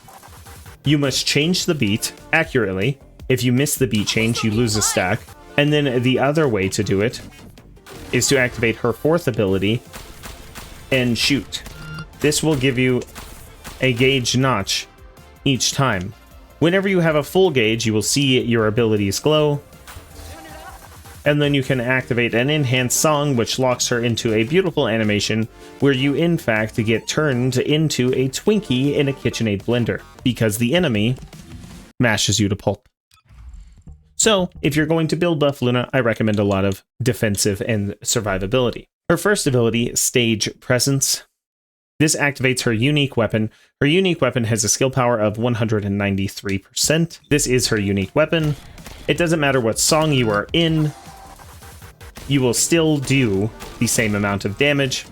You must change the beat accurately. If you miss the beat change, you lose a stack. And then the other way to do it is to activate her 4th ability and shoot. This will give you a gauge notch each time. Whenever you have a full gauge, you will see your abilities glow. And then you can activate an enhanced song, which locks her into a beautiful animation where you in fact get turned into a Twinkie in a KitchenAid blender because the enemy mashes you to pulp. So, if you're going to build buff Luna, I recommend a lot of defensive and survivability. Her first ability, Stage Presence. This activates her unique weapon. Her unique weapon has a skill power of 193%. This is her unique weapon. It doesn't matter what song you are in, you will still do the same amount of damage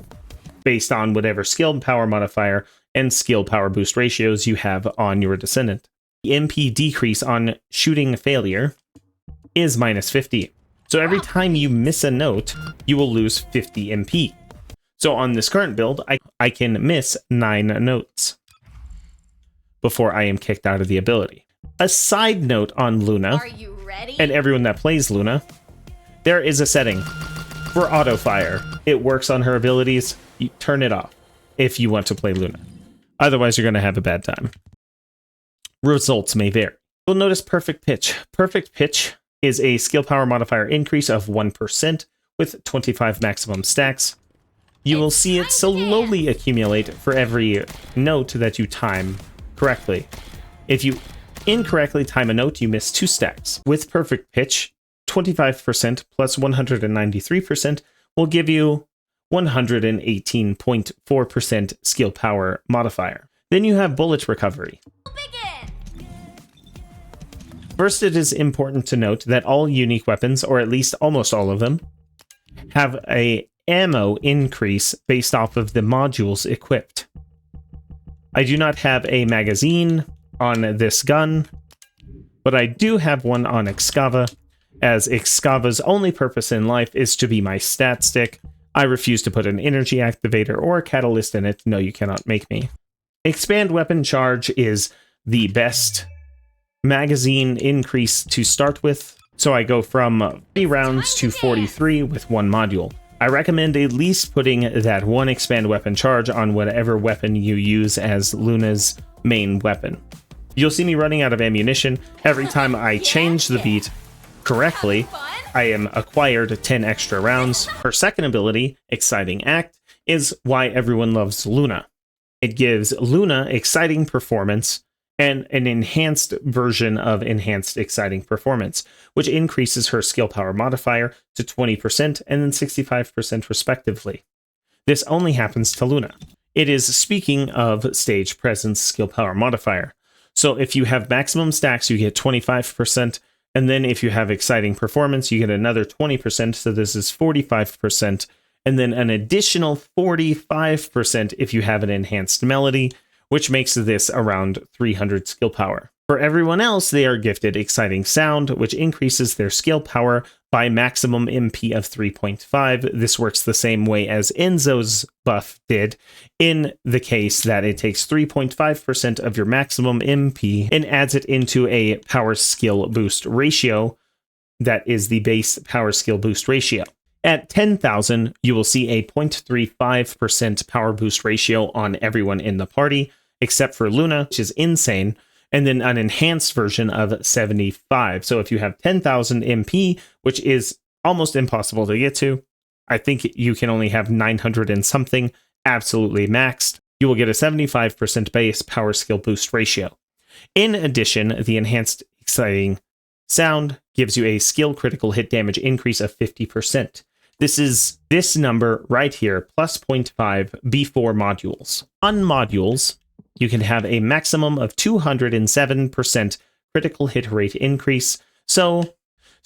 based on whatever skill power modifier and skill power boost ratios you have on your descendant. The MP decrease on shooting failure is -50. So every time you miss a note, you will lose 50 MP. So on this current build, I can miss 9 notes before I am kicked out of the ability. A side note on Luna, Are you ready? and everyone that plays Luna, there is a setting for auto fire. It works on her abilities. You turn it off if you want to play Luna. Otherwise, you're going to have a bad time. Results may vary. You'll notice perfect pitch. Perfect pitch is a skill power modifier increase of 1% with 25 maximum stacks. You will see it slowly accumulate for every note that you time correctly. If you incorrectly time a note, you miss 2 stacks. With perfect pitch, 25% plus 193% will give you 118.4% skill power modifier. Then you have bullet recovery. Begin. First, it is important to note that all unique weapons, or at least almost all of them, have a ammo increase based off of the modules equipped. I do not have a magazine on this gun, but I do have one on Excava, as Excava's only purpose in life is to be my stat stick. I refuse to put an energy activator or a catalyst in it. No, you cannot make me. Expand weapon charge is the best magazine increase to start with, so I go from 3 rounds to 43 with one module. I recommend at least putting that one expand weapon charge on whatever weapon you use as Luna's main weapon. You'll see me running out of ammunition every time I change the beat correctly. I am acquired 10 extra rounds. Her second ability, Exciting Act, is why everyone loves Luna. It gives Luna exciting performance and an enhanced version of enhanced exciting performance, which increases her skill power modifier to 20% and then 65% respectively. This only happens to Luna. It is speaking of stage presence skill power modifier. So if you have maximum stacks, you get 25%, and then if you have exciting performance, you get another 20%, so this is 45%, and then an additional 45% if you have an enhanced melody, which makes this around 300 skill power. For everyone else, they are gifted Exciting Sound, which increases their skill power by maximum MP of 3.5. This works the same way as Enzo's buff did, in the case that it takes 3.5% of your maximum MP and adds it into a power skill boost ratio. That is the base power skill boost ratio. At 10,000, you will see a 0.35% power boost ratio on everyone in the party, except for Luna, which is insane, and then an enhanced version of 75. So if you have 10,000 MP, which is almost impossible to get to, I think you can only have 900 and something absolutely maxed, you will get a 75% base power skill boost ratio. In addition, the enhanced Exciting Sound gives you a skill critical hit damage increase of 50%. This is this number right here, plus 0.5 before modules. On modules, you can have a maximum of 207% critical hit rate increase. So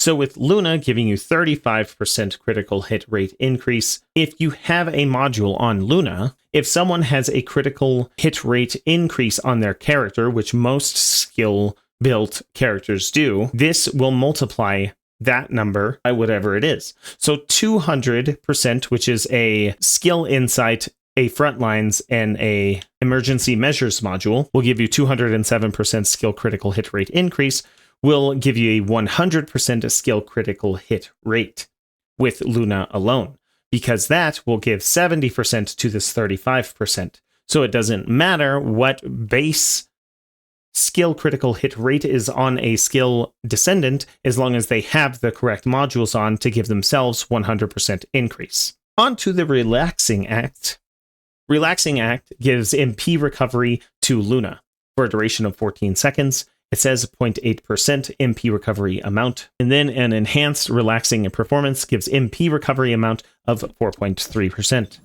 with Luna giving you 35% critical hit rate increase, if you have a module on Luna, if someone has a critical hit rate increase on their character, which most skill-built characters do, this will multiply that number by whatever it is. So 200%, which is a skill insight, a frontlines, and a emergency measures module, will give you 207% skill critical hit rate increase, will give you a 100% skill critical hit rate with Luna alone, because that will give 70% to this 35%. So it doesn't matter what base skill critical hit rate is on a skill descendant, as long as they have the correct modules on to give themselves 100% increase. On to the Relaxing Act. Relaxing Act gives MP recovery to Luna for a duration of 14 seconds. It says 0.8% MP recovery amount. And then an enhanced relaxing performance gives MP recovery amount of 4.3%.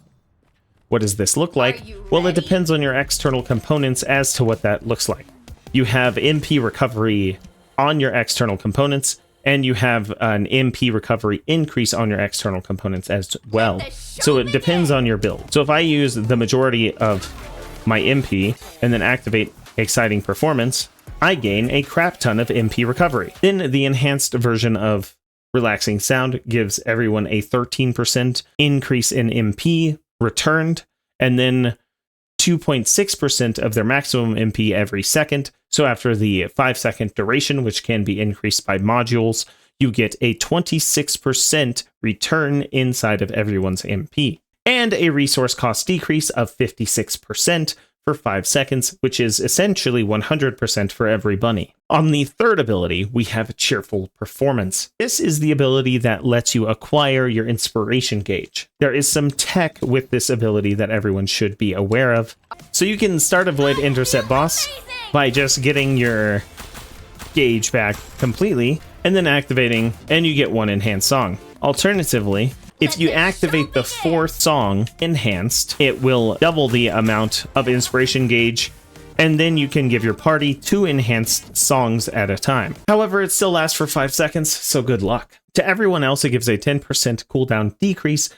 What does this look like? Well, it depends on your external components as to what that looks like. You have MP recovery on your external components, and you have an MP recovery increase on your external components as well. So it depends on your build. So if I use the majority of my MP and then activate Exciting Performance, I gain a crap ton of MP recovery. Then the enhanced version of Relaxing Sound gives everyone a 13% increase in MP returned, and then 2.6% of their maximum MP every second. So after the 5-second duration, which can be increased by modules, you get a 26% return inside of everyone's MP. And a resource cost decrease of 56% for 5 seconds, which is essentially 100% for every bunny. On the third ability, we have Cheerful Performance. This is the ability that lets you acquire your inspiration gauge. There is some tech with this ability that everyone should be aware of. So you can start a Void Intercept boss by just getting your gauge back completely and then activating, and you get one enhanced song. Alternatively, if you activate the 4th song, Enhanced, it will double the amount of inspiration gauge, and then you can give your party 2 enhanced songs at a time. However, it still lasts for 5 seconds, so good luck. To everyone else, it gives a 10% cooldown decrease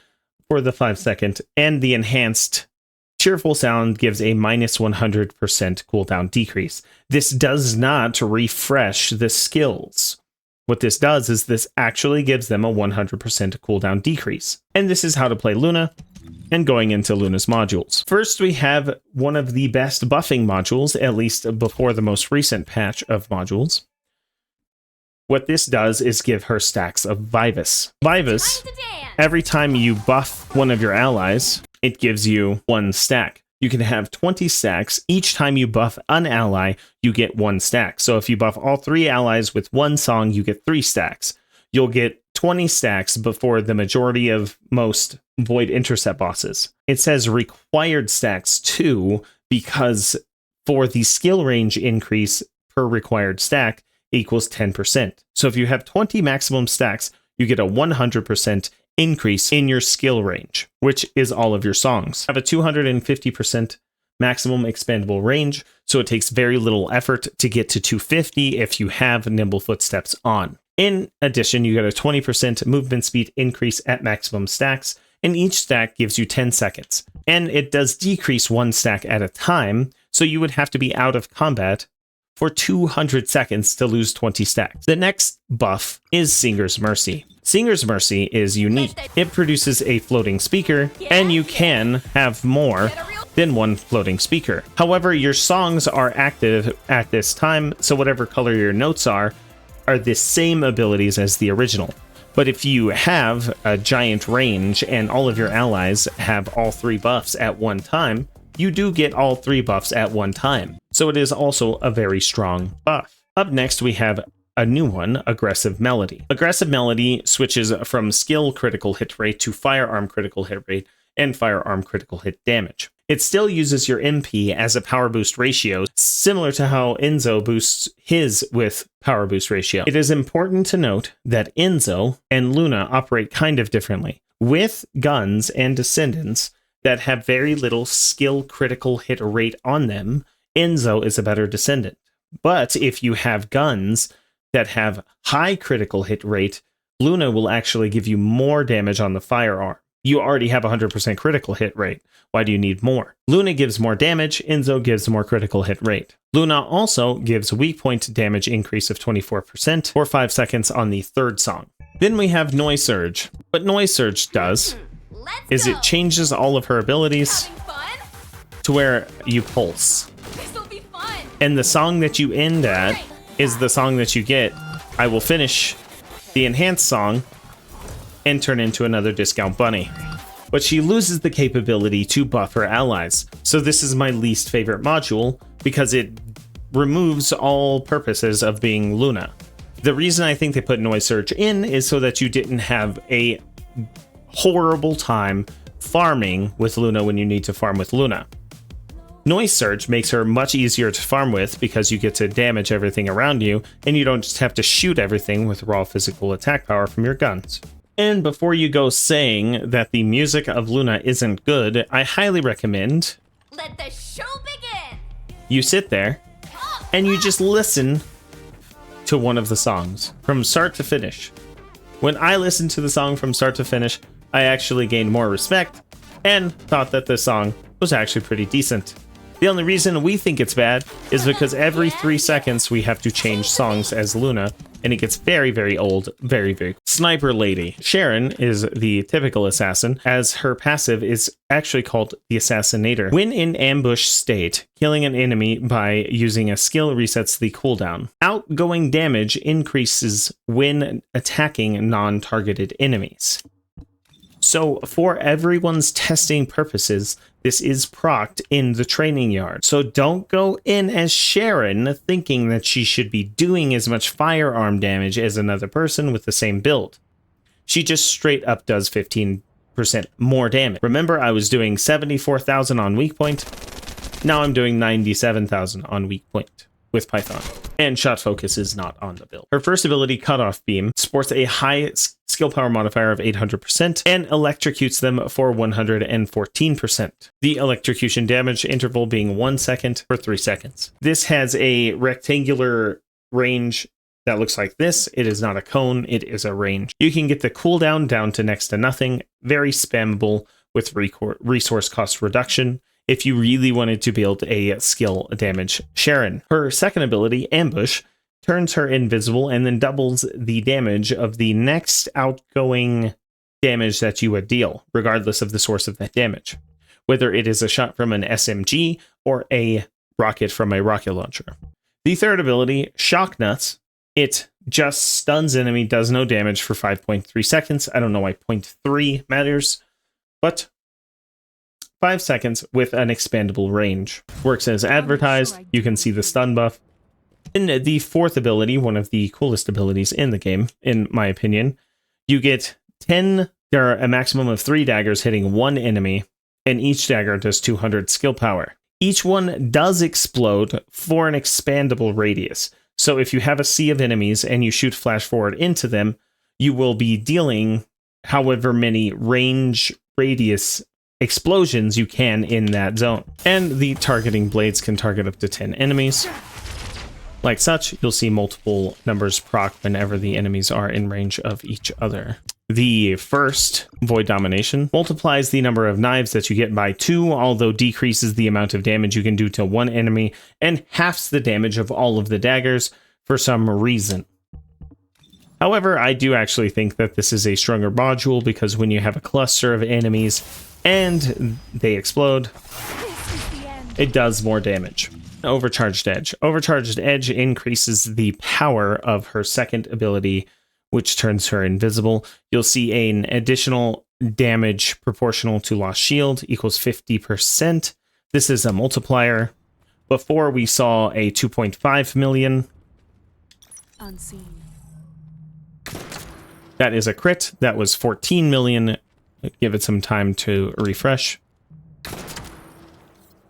for the 5-second, and the enhanced cheerful sound gives a minus 100% cooldown decrease. This does not refresh the skills. What this does is this actually gives them a 100% cooldown decrease. And this is how to play Luna, and going into Luna's modules. First, we have one of the best buffing modules, at least before the most recent patch of modules. What this does is give her stacks of Vivus. Vivus, every time you buff one of your allies, it gives you 1 stack. You can have 20 stacks. Each time you buff an ally, you get 1 stack. So if you buff all 3 allies with 1 song, you get 3 stacks. You'll get 20 stacks before the majority of most Void intercept bosses. It says required stacks too, because for the skill range increase per required stack equals 10%. So if you have 20 maximum stacks, you get a 100% increase in your skill range, which is all of your songs. Have a 250% maximum expandable range, so it takes very little effort to get to 250 if you have nimble footsteps on. In addition, you get a 20% movement speed increase at maximum stacks, and each stack gives you 10 seconds. And it does decrease 1 stack at a time, so you would have to be out of combat for 200 seconds to lose 20 stacks. The next buff is Singer's Mercy. Singer's Mercy is unique. It produces a floating speaker, and you can have more than 1 floating speaker. However, your songs are active at this time, so whatever color your notes are the same abilities as the original. But if you have a giant range and all of your allies have all 3 buffs at one time, you do get all 3 buffs at one time. So it is also a very strong buff. Up next, we have a new one, Aggressive Melody. Aggressive Melody switches from skill critical hit rate to firearm critical hit rate and firearm critical hit damage. It still uses your MP as a power boost ratio, similar to how Enzo boosts his with power boost ratio. It is important to note that Enzo and Luna operate kind of differently. With guns and descendants that have very little skill critical hit rate on them, Enzo is a better descendant. But if you have guns that have high critical hit rate, Luna will actually give you more damage on the firearm. You already have 100% critical hit rate. Why do you need more? Luna gives more damage, Enzo gives more critical hit rate. Luna also gives weak point damage increase of 24% for 5 seconds on the 3rd song. Then we have Noise Surge. What Noise Surge does is it changes all of her abilities to where you pulse. And the song that you end at is the song that you get. I will finish the enhanced song and turn into another discount bunny. But she loses the capability to buff her allies. So this is my least favorite module because it removes all purposes of being Luna. The reason I think they put Noise Surge in is so that you didn't have a horrible time farming with Luna when you need to farm with Luna. Noise Surge makes her much easier to farm with because you get to damage everything around you and you don't just have to shoot everything with raw physical attack power from your guns. And before you go saying that the music of Luna isn't good, I highly recommend Let the show begin. You sit there and you just listen to one of the songs from start to finish. When I listened to the song from start to finish, I actually gained more respect and thought that the song was actually pretty decent. The only reason we think it's bad is because every 3 seconds we have to change songs as Luna, and it gets very, very old, very, very. Sniper Lady. Sharen is the typical assassin, as her passive is actually called the Assassinator. When in ambush state, killing an enemy by using a skill resets the cooldown. Outgoing damage increases when attacking non-targeted enemies. So for everyone's testing purposes, this is procced in the training yard. So don't go in as Sharen thinking that she should be doing as much firearm damage as another person with the same build. She just straight up does 15% more damage. Remember, I was doing 74,000 on weak point. Now I'm doing 97,000 on weak point with Python. and shot focus is not on the build. Her first ability, Cutoff Beam, sports a high skill power modifier of 800% and electrocutes them for 114%. The electrocution damage interval being 1 second for 3 seconds. This has a rectangular range that looks like this. It is not a cone, it is a range. You can get the cooldown down to next to nothing, very spammable with resource cost reduction if you really wanted to build a skill damage Sharen. Her second ability, Ambush, turns her invisible and then doubles the damage of the next outgoing damage that you would deal, regardless of the source of that damage, whether it is a shot from an SMG or a rocket from a rocket launcher. The third ability, Shock Nuts, it just stuns enemy, does no damage for 5.3 seconds. I don't know why 0.3 matters, but 5 seconds with an expandable range. Works as advertised. You can see the stun buff. In the fourth ability, one of the coolest abilities in the game, in my opinion, you get 10, there are a maximum of 3 daggers hitting one enemy, and each dagger does 200 skill power. Each one does explode for an expandable radius. So if you have a sea of enemies and you shoot flash forward into them, you will be dealing however many range radius explosions you can in that zone. And the targeting blades can target up to 10 enemies. Like such, you'll see multiple numbers proc whenever the enemies are in range of each other. The first, Void Domination, multiplies the number of knives that you get by 2, although decreases the amount of damage you can do to one enemy, and halves the damage of all of the daggers for some reason. However, I do actually think that this is a stronger module, because when you have a cluster of enemies and they explode, it does more damage. Overcharged Edge. Overcharged Edge increases the power of her second ability, which turns her invisible. You'll see an additional damage proportional to lost shield equals 50%. This is a multiplier. Before we saw a 2.5 million. Unseen. That is a crit. That was 14 million. Give it some time to refresh.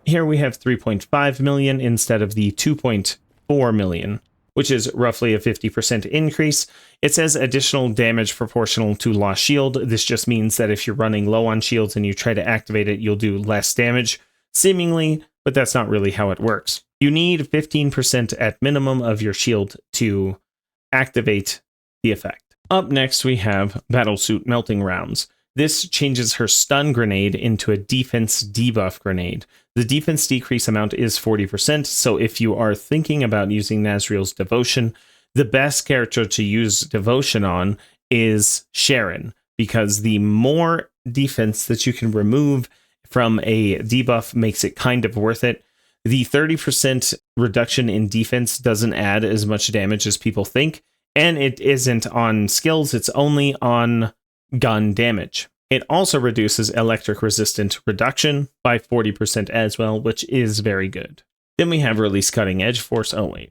Here we have 3.5 million instead of the 2.4 million, which is roughly a 50% increase. It says additional damage proportional to lost shield. This just means that if you're running low on shields and you try to activate it, you'll do less damage, seemingly, but that's not really how it works. You need 15% at minimum of your shield to activate the effect. Up next, we have Battlesuit Melting Rounds. This changes her stun grenade into a defense debuff grenade. The defense decrease amount is 40%, so if you are thinking about using Nazriel's Devotion, the best character to use Devotion on is Sharen, because the more defense that you can remove from a debuff makes it kind of worth it. The 30% reduction in defense doesn't add as much damage as people think, and it isn't on skills, it's only on gun damage. It also reduces electric resistant reduction by 40% as well, which is very good. Then we have Release Cutting Edge Force. Oh, wait.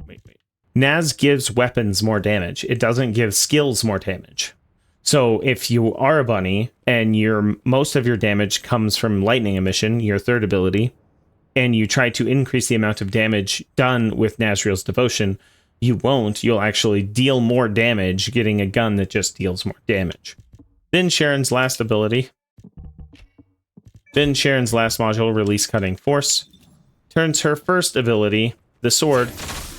Naz gives weapons more damage. It doesn't give skills more damage. So if you are a bunny and most of your damage comes from lightning emission, your third ability, and you try to increase the amount of damage done with Nazriel's Devotion, you won't. You'll actually deal more damage getting a gun that just deals more damage. Then Sharen's last ability. Then Sharen's last module, Release Cutting Force, turns her first ability, the sword,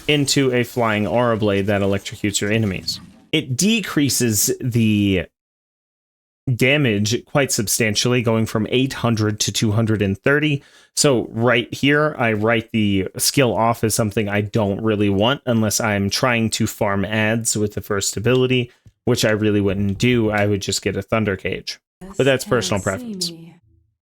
into a flying aura blade that electrocutes your enemies. It decreases the damage quite substantially, going from 800 to 230. So right here, I write the skill off as something I don't really want unless I'm trying to farm ads with the first ability, which I really wouldn't do. I would just get a Thunder Cage. But that's personal preference.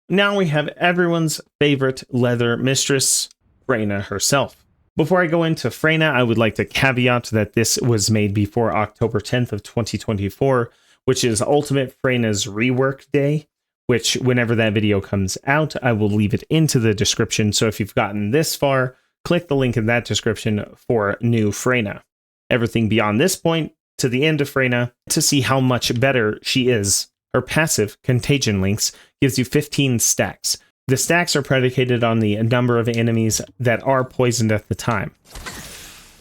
Now we have everyone's favorite leather mistress, Freyna herself. Before I go into Freyna, I would like to caveat that this was made before October 10th of 2024, which is Ultimate Freyna's rework day, which whenever that video comes out, I will leave it into the description. So if you've gotten this far, click the link in that description for new Freyna. Everything beyond this point to the end of Freyna to see how much better she is. Her passive, Contagion Links, gives you 15 stacks. The stacks are predicated on the number of enemies that are poisoned at the time.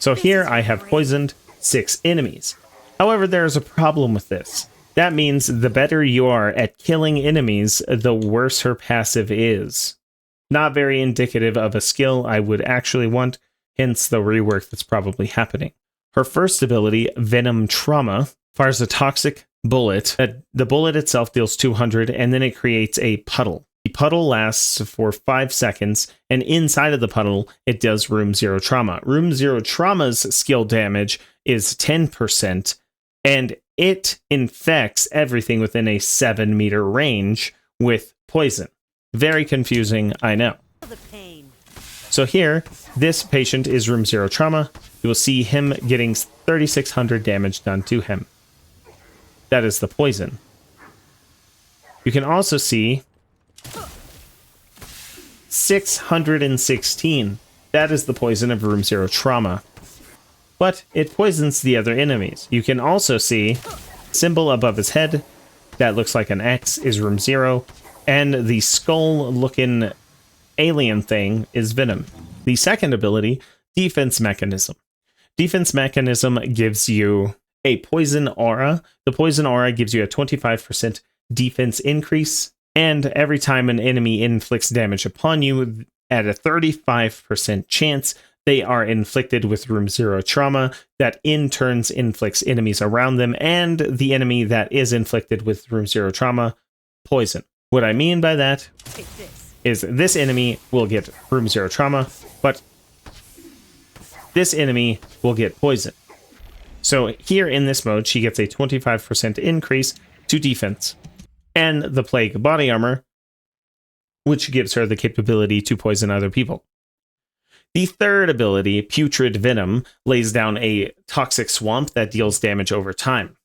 So here I have poisoned 6 enemies. However, there is a problem with this. That means the better you are at killing enemies, the worse her passive is. Not very indicative of a skill I would actually want, hence the rework that's probably happening. Her first ability, Venom Trauma, fires a toxic bullet. The bullet itself deals 200, and then it creates a puddle. The puddle lasts for 5 seconds, and inside of the puddle, it does Room Zero Trauma. Room Zero Trauma's skill damage is 10%, and it infects everything within a 7-meter range with poison. Very confusing, I know. So here, this patient is Room Zero Trauma. You will see him getting 3,600 damage done to him. That is the poison. You can also see 616. That is the poison of Room Zero Trauma. But it poisons the other enemies. You can also see symbol above his head that looks like an X is Room Zero, and the skull-looking alien thing is Venom. The second ability, Defense Mechanism. Defense Mechanism gives you a poison aura. The poison aura gives you a 25% defense increase, and every time an enemy inflicts damage upon you, at a 35% chance, they are inflicted with Room Zero Trauma that in turns inflicts enemies around them, and the enemy that is inflicted with Room Zero Trauma, poison. What I mean by that is this enemy will get Room Zero Trauma, but this enemy will get poison. So here in this mode, she gets a 25% increase to defense, and the Plague Body Armor, which gives her the capability to poison other people. The third ability, Putrid Venom, lays down a toxic swamp that deals damage over time.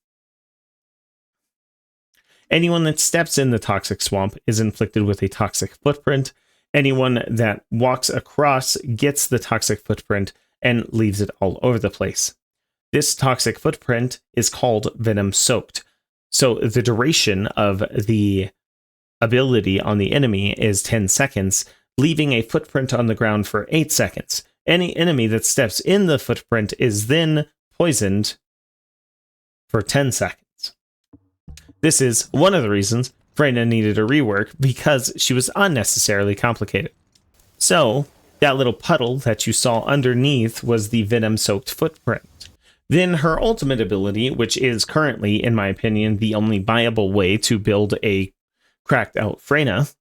Anyone that steps in the toxic swamp is inflicted with a toxic footprint. Anyone that walks across gets the toxic footprint and leaves it all over the place. This toxic footprint is called Venom Soaked. So the duration of the ability on the enemy is 10 seconds, leaving a footprint on the ground for 8 seconds. Any enemy that steps in the footprint is then poisoned for 10 seconds. This is one of the reasons Freyna needed a rework, because she was unnecessarily complicated. So, that little puddle that you saw underneath was the Venom-soaked footprint. Then her ultimate ability, which is currently, in my opinion, the only viable way to build a cracked out Freyna,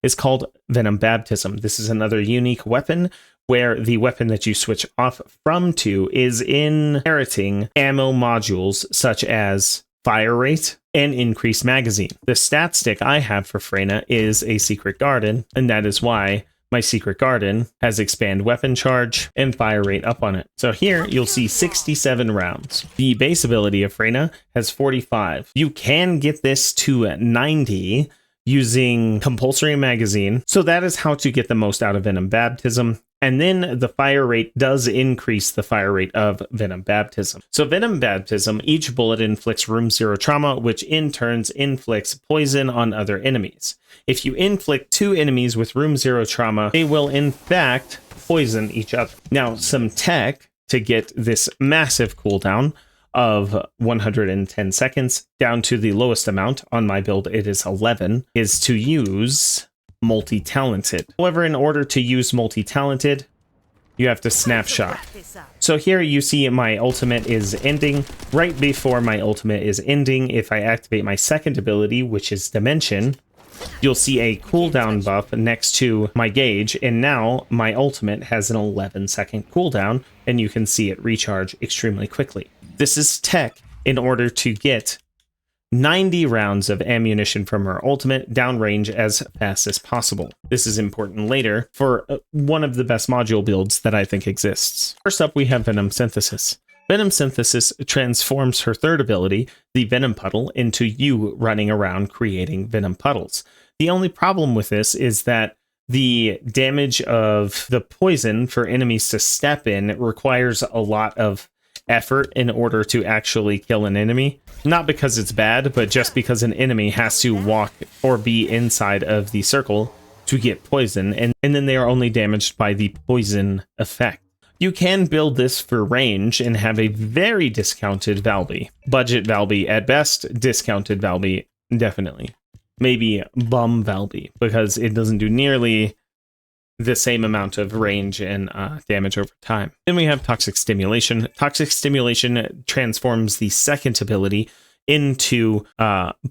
is called Venom Baptism. This is another unique weapon where the weapon that you switch off from to is inheriting ammo modules such as fire rate and increased magazine. The stat stick I have for Freyna is a Secret Garden, and that is why my Secret Garden has expand weapon charge and fire rate up on it. So here you'll see 67 rounds. The base ability of Freyna has 45. You can get this to 90 using compulsory magazine. So that is how to get the most out of Venom Baptism. And then the fire rate does increase the fire rate of Venom Baptism. So Venom Baptism, each bullet inflicts Room Zero Trauma, which in turns inflicts poison on other enemies. If you inflict 2 enemies with Room Zero Trauma, they will in fact poison each other. Now, some tech to get this massive cooldown of 110 seconds down to the lowest amount. On my build, it is 11, is to use multi-talented. However, in order to use multi-talented, you have to snapshot. So here you see my ultimate is ending. Right before my ultimate is ending, if I activate my second ability, which is Dimension, you'll see a cooldown buff next to my gauge, and now my ultimate has an 11-second cooldown, and you can see it recharge extremely quickly. This is tech in order to get 90 rounds of ammunition from her ultimate downrange as fast as possible. This is important later for one of the best module builds that I think exists. First up, we have Venom Synthesis. Venom Synthesis transforms her third ability, the Venom Puddle, into you running around creating Venom Puddles. The only problem with this is that the damage of the poison for enemies to step in requires a lot of effort in order to actually kill an enemy. Not because it's bad, but just because an enemy has to walk or be inside of the circle to get poison, and then they are only damaged by the poison effect. You can build this for range and have a very discounted Valby. Budget Valby at best, discounted Valby definitely. Maybe bum Valby, because it doesn't do nearly the same amount of range and damage over time. Then we have Toxic Stimulation. Toxic Stimulation transforms the second ability into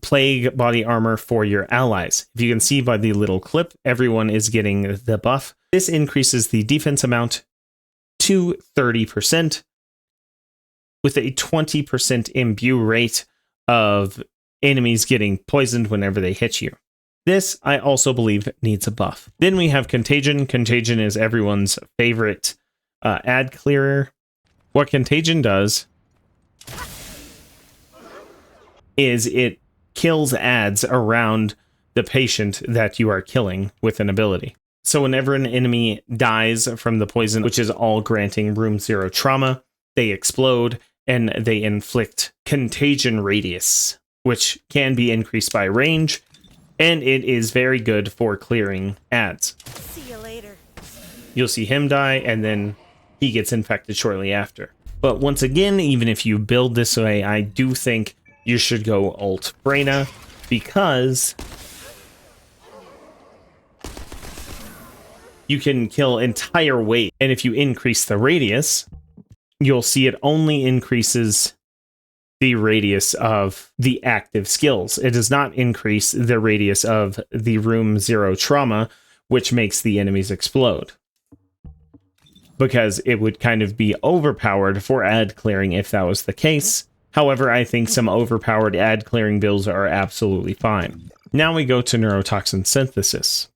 Plague Body Armor for your allies. If you can see by the little clip, everyone is getting the buff. This increases the defense amount to 30% with a 20% imbue rate of enemies getting poisoned whenever they hit you. This, I also believe, needs a buff. Then we have Contagion. Contagion is everyone's favorite ad clearer. What Contagion does is it kills ads around the patient that you are killing with an ability. So whenever an enemy dies from the poison, which is all granting room 0 trauma, they explode and they inflict contagion radius, which can be increased by range, and it is very good for clearing ads. See you later. You'll see him die, and then he gets infected shortly after. But once again, even if you build this way, I do think you should go Alt Brena, because you can kill entire weight. And if you increase the radius, you'll see it only increases the radius of the active skills. It does not increase the radius of the room 0 trauma, which makes the enemies explode, because it would kind of be overpowered for ad clearing if that was the case. However, I think some overpowered ad clearing builds are absolutely fine. Now we go to neurotoxin synthesis.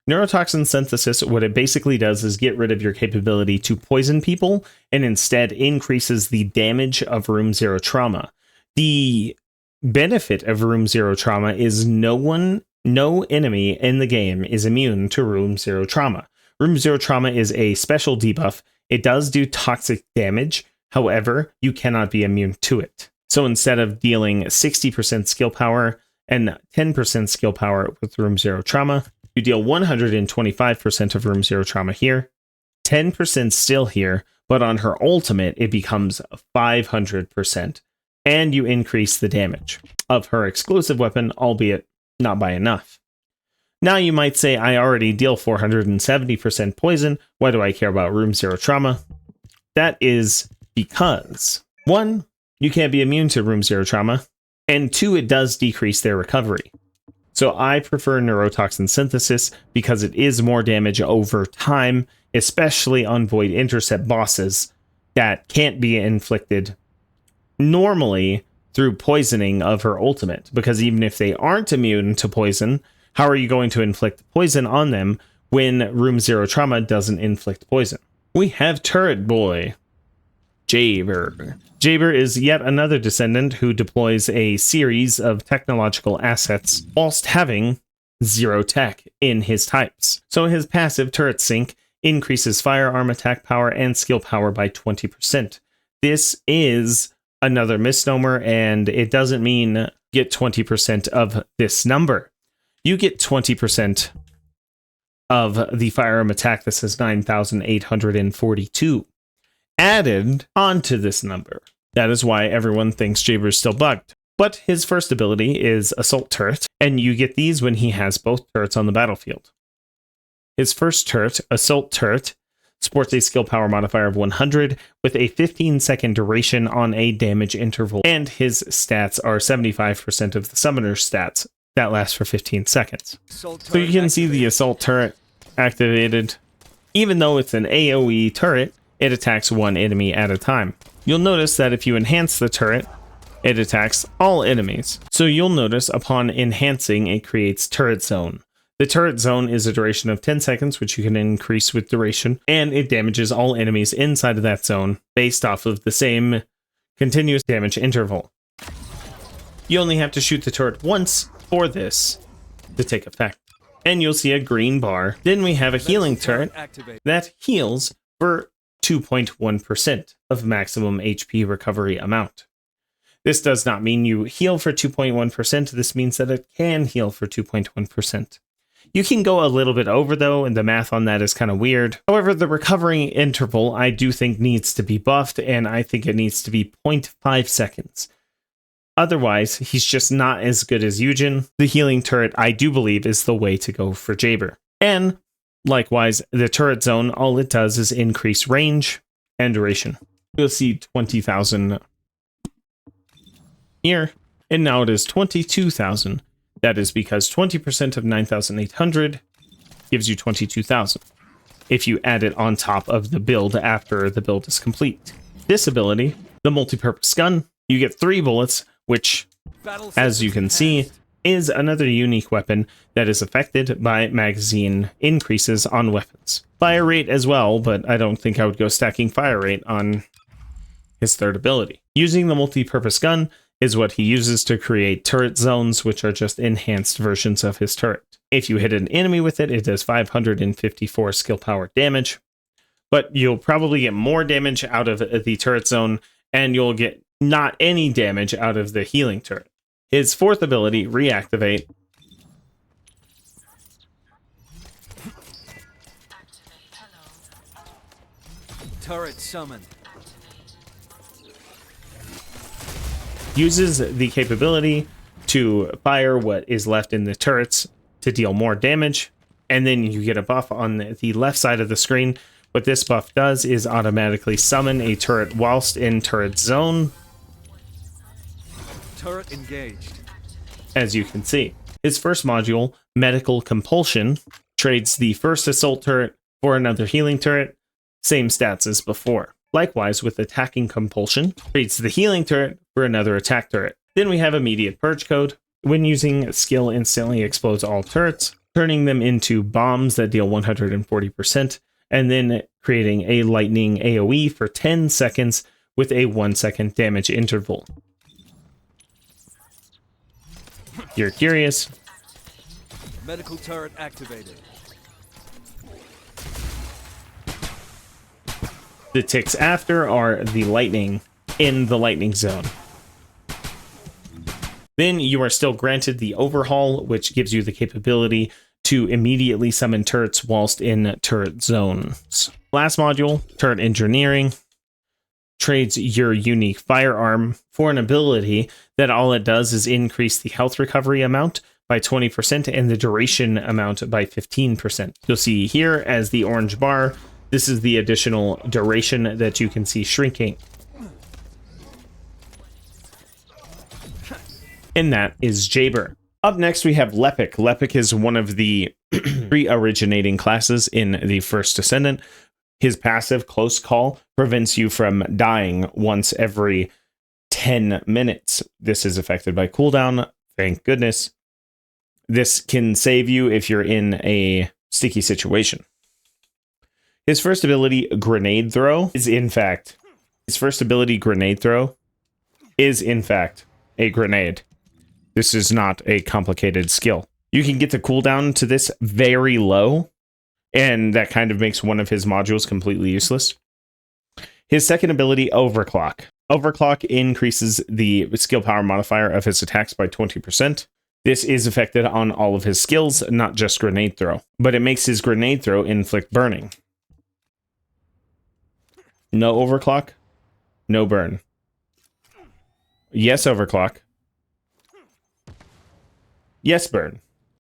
Neurotoxin synthesis, what it basically does is get rid of your capability to poison people and instead increases the damage of room 0 trauma. The benefit of room 0 trauma is no enemy in the game is immune to room 0 trauma. Room 0 trauma is a special debuff. It does do toxic damage. However, you cannot be immune to it. So instead of dealing 60% skill power and 10% skill power with room 0 trauma, you deal 125% of room 0 trauma here, 10% still here, but on her ultimate, it becomes 500%, and you increase the damage of her exclusive weapon, albeit not by enough. Now you might say, I already deal 470% poison, why do I care about room 0 trauma? That is because, 1, you can't be immune to room 0 trauma, and 2, it does decrease their recovery. So I prefer neurotoxin synthesis because it is more damage over time, especially on Void Intercept bosses that can't be inflicted normally through poisoning of her ultimate. Because even if they aren't immune to poison, how are you going to inflict poison on them when room 0 trauma doesn't inflict poison? We have Turret Boy, Jaber. Jaber is yet another descendant who deploys a series of technological assets whilst having 0 tech in his types. So his passive Turret Sync increases firearm attack power and skill power by 20%. This is another misnomer, and it doesn't mean get 20% of this number. You get 20% of the firearm attack. This is 9,842. Added onto this number. That is why everyone thinks Jaber is still bugged. But his first ability is Assault Turret, and you get these when he has both turrets on the battlefield. His first turret, Assault Turret, sports a skill power modifier of 100 with a 15-second duration on a damage interval, and his stats are 75% of the summoner's stats. That lasts for 15 seconds. So you can see the Assault Turret activated. Even though it's an AoE turret, it attacks one enemy at a time. You'll notice that if you enhance the turret, it attacks all enemies. So you'll notice upon enhancing, it creates Turret Zone. The Turret Zone is a duration of 10 seconds, which you can increase with duration, and it damages all enemies inside of that zone based off of the same continuous damage interval. You only have to shoot the turret once for this to take effect. And you'll see a green bar. Then we have a healing turret that heals for 2.1% of maximum HP recovery amount. This does not mean you heal for 2.1%. This means that it can heal for 2.1%. You can go a little bit over though, and the math on that is kind of weird. However, the recovery interval I do think needs to be buffed, and I think it needs to be 0.5 seconds. Otherwise, he's just not as good as Yujin. The healing turret, I do believe, is the way to go for Jaber. And likewise, the turret zone, all it does is increase range and duration. You'll see 20,000 here, and now it is 22,000. That is because 20% of 9,800 gives you 22,000. If you add it on top of the build after the build is complete. This ability, the multi-purpose gun, you get 3 bullets, which, as you can see, is another unique weapon that is affected by magazine increases on weapons. Fire rate as well, but I don't think I would go stacking fire rate on his third ability. Using the multi-purpose gun is what he uses to create turret zones, which are just enhanced versions of his turret. If you hit an enemy with it, it does 554 skill power damage, but you'll probably get more damage out of the turret zone, and you'll get not any damage out of the healing turret. His fourth ability, Reactivate, Turret summoned. uses the capability to fire what is left in the turrets to deal more damage, and then you get a buff on the left side of the screen. What this buff does is automatically summon a turret whilst in turret zone, Turret engaged. as you can see. His first module, Medical Compulsion, trades the first assault turret for another healing turret, same stats as before. Likewise, with Attacking Compulsion, trades the healing turret for another attack turret. Then we have Immediate Purge Code. When using skill, instantly explodes all turrets, turning them into bombs that deal 140%, and then creating a lightning AoE for 10 seconds with a 1-second damage interval. You're curious? Medical turret activated. The ticks after are the lightning in the lightning zone. Then you are still granted the overhaul, which gives you the capability to immediately summon turrets whilst in turret zones. Last module, Turret Engineering, trades your unique firearm for an ability that all it does is increase the health recovery amount by 20% and the duration amount by 15%. You'll see here as the orange bar, this is the additional duration that you can see shrinking. And that is Jaber. Up next, we have Lepic. Lepic is one of the pre-originating classes in the first Descendant. His passive, Close Call, prevents you from dying once every 10 minutes. This is affected by cooldown, thank goodness. This can save you if you're in a sticky situation. His first ability, Grenade Throw, is in fact a grenade. This is not a complicated skill. You can get the cooldown to this very low, and that kind of makes one of his modules completely useless. His second ability, Overclock. Overclock increases the skill power modifier of his attacks by 20%. This is affected on all of his skills, not just Grenade Throw, but it makes his Grenade Throw inflict burning. No Overclock, no burn. Yes, Overclock. Yes, burn.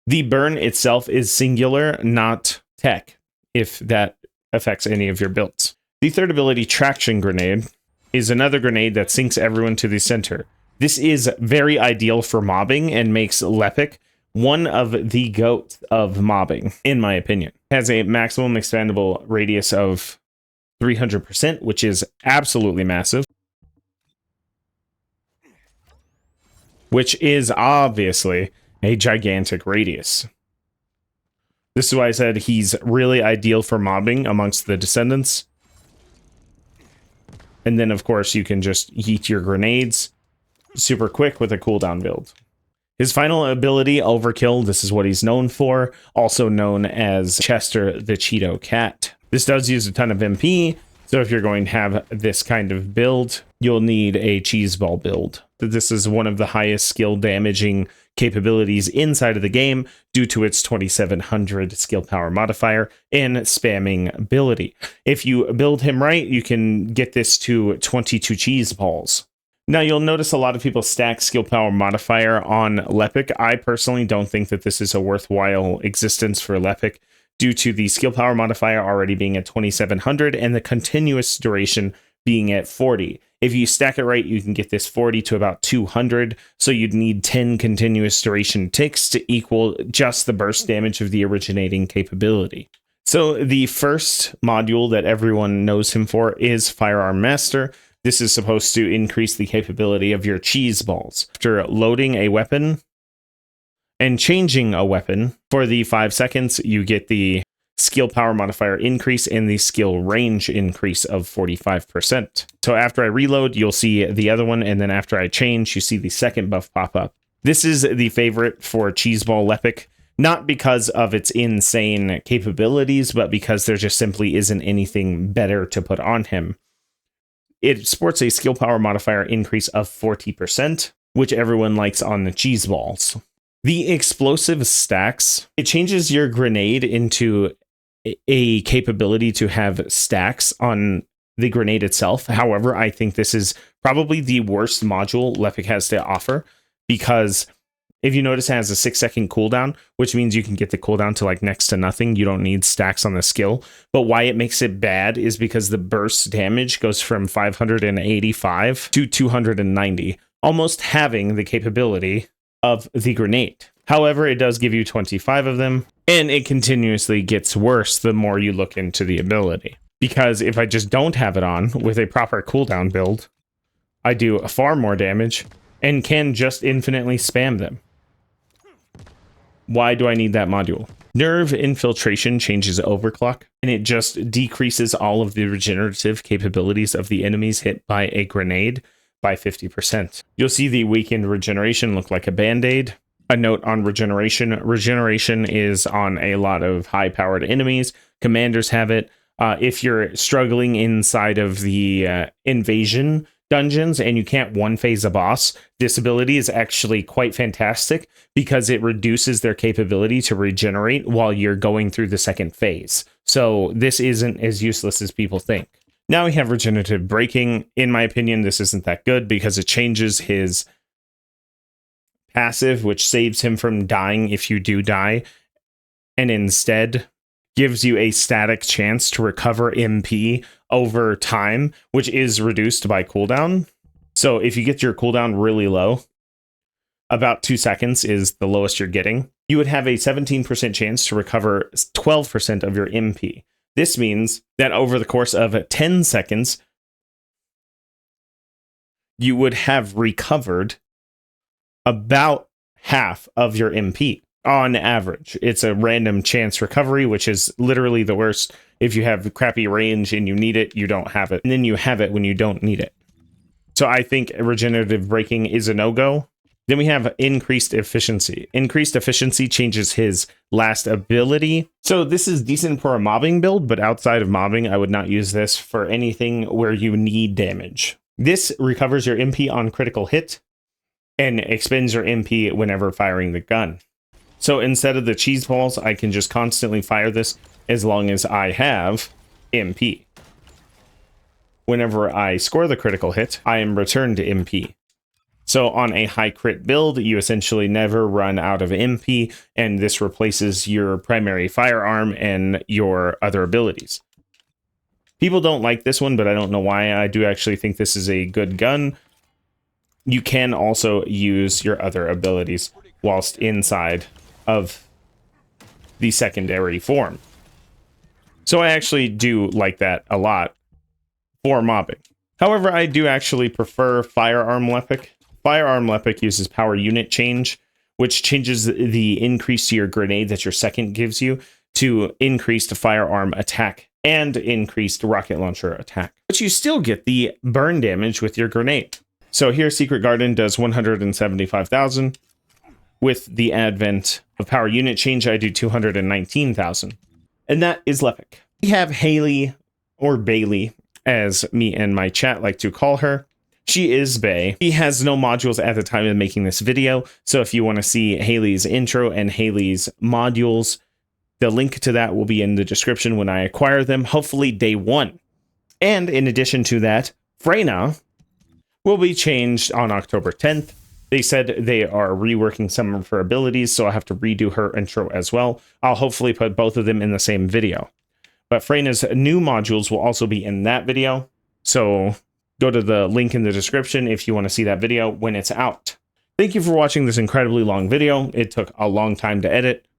The burn itself is singular, not tech, if that affects any of your builds. The third ability, Traction Grenade, is another grenade that sinks everyone to the center. This is very ideal for mobbing and makes Lepic one of the goats of mobbing, in my opinion. It has a maximum expandable radius of 300%, which is absolutely massive. Which is obviously a gigantic radius. This is why I said he's really ideal for mobbing amongst the Descendants. And then, of course, you can just heat your grenades super quick with a cooldown build. His final ability, Overkill, this is what he's known for, also known as Chester the Cheeto Cat. This does use a ton of MP, so if you're going to have this kind of build, you'll need a cheeseball build. This is one of the highest skill damaging capabilities inside of the game due to its 2700 skill power modifier and spamming ability. If you build him right, you can get this to 22 cheese balls. Now, you'll notice a lot of people stack skill power modifier on Lepic. I personally don't think that this is a worthwhile existence for Lepic due to the skill power modifier already being at 2700 and the continuous duration being at 40. If you stack it right, you can get this 40 to about 200, so you'd need 10 continuous duration ticks to equal just the burst damage of the originating capability. So the first module that everyone knows him for is Firearm Master. This is supposed to increase the capability of your cheese balls. After loading a weapon and changing a weapon for the 5 seconds, you get the skill power modifier increase and the skill range increase of 45%. So after I reload, you'll see the other one, and then after I change, you see the second buff pop up. This is the favorite for Cheeseball Lepic, not because of its insane capabilities, but because there just simply isn't anything better to put on him. It sports a skill power modifier increase of 40%, which everyone likes on the cheese balls. The explosive stacks, it changes your grenade into a capability to have stacks on the grenade itself. However, I think this is probably the worst module Lepic has to offer, because if you notice, it has a 6-second cooldown, which means you can get the cooldown to like next to nothing. You don't need stacks on the skill. But why it makes it bad is because the burst damage goes from 585 to 290, almost having the capability of the grenade. However, it does give you 25 of them, and it continuously gets worse the more you look into the ability. Because if I just don't have it on with a proper cooldown build, I do far more damage and can just infinitely spam them. Why do I need that module? Nerve Infiltration changes overclock, and it just decreases all of the regenerative capabilities of the enemies hit by a grenade by 50%. You'll see the weakened regeneration look like a band-aid. A note on regeneration. Regeneration is on a lot of high-powered enemies. Commanders have it. If you're struggling inside of the invasion dungeons and you can't one-phase a boss, this ability is actually quite fantastic because it reduces their capability to regenerate while you're going through the second phase. So this isn't as useless as people think. Now we have regenerative braking. In my opinion, this isn't that good because it changes his passive, which saves him from dying if you do die, and instead gives you a static chance to recover MP over time, which is reduced by cooldown. So if you get your cooldown really low, about 2 seconds is the lowest you're getting, you would have a 17% chance to recover 12% of your MP. This means that over the course of 10 seconds, you would have recovered about half of your MP on average. It's a random chance recovery, which is literally the worst. If you have crappy range and you need it, you don't have it. And then you have it when you don't need it. So I think regenerative braking is a no-go. Then we have increased efficiency. Increased efficiency changes his last ability. So this is decent for a mobbing build, but outside of mobbing, I would not use this for anything where you need damage. This recovers your MP on critical hit and expends your MP whenever firing the gun. So instead of the cheese balls, I can just constantly fire this as long as I have MP. Whenever I score the critical hit, I am returned to MP. So on a high crit build, you essentially never run out of MP, and this replaces your primary firearm and your other abilities. People don't like this one, but I don't know why. I do actually think this is a good gun. You can also use your other abilities whilst inside of the secondary form. So I actually do like that a lot for mobbing. However, I do actually prefer Firearm Lepic. Firearm Lepic uses power unit change, which changes the increase to your grenade that your second gives you to increased firearm attack and increased rocket launcher attack. But you still get the burn damage with your grenade. So here, Secret Garden does 175,000. With the advent of power unit change, I do 219,000. And that is Lepic. We have Haley, or Bailey, as me and my chat like to call her. She is bae. He has no modules at the time of making this video, so if you want to see Haley's intro and Haley's modules, the link to that will be in the description when I acquire them, hopefully day 1. And in addition to that, Freyna will be changed on October 10th. They said they are reworking some of her abilities, so I'll have to redo her intro as well. I'll hopefully put both of them in the same video. But Freyna's new modules will also be in that video, so go to the link in the description if you want to see that video when it's out. Thank you for watching this incredibly long video. It took a long time to edit,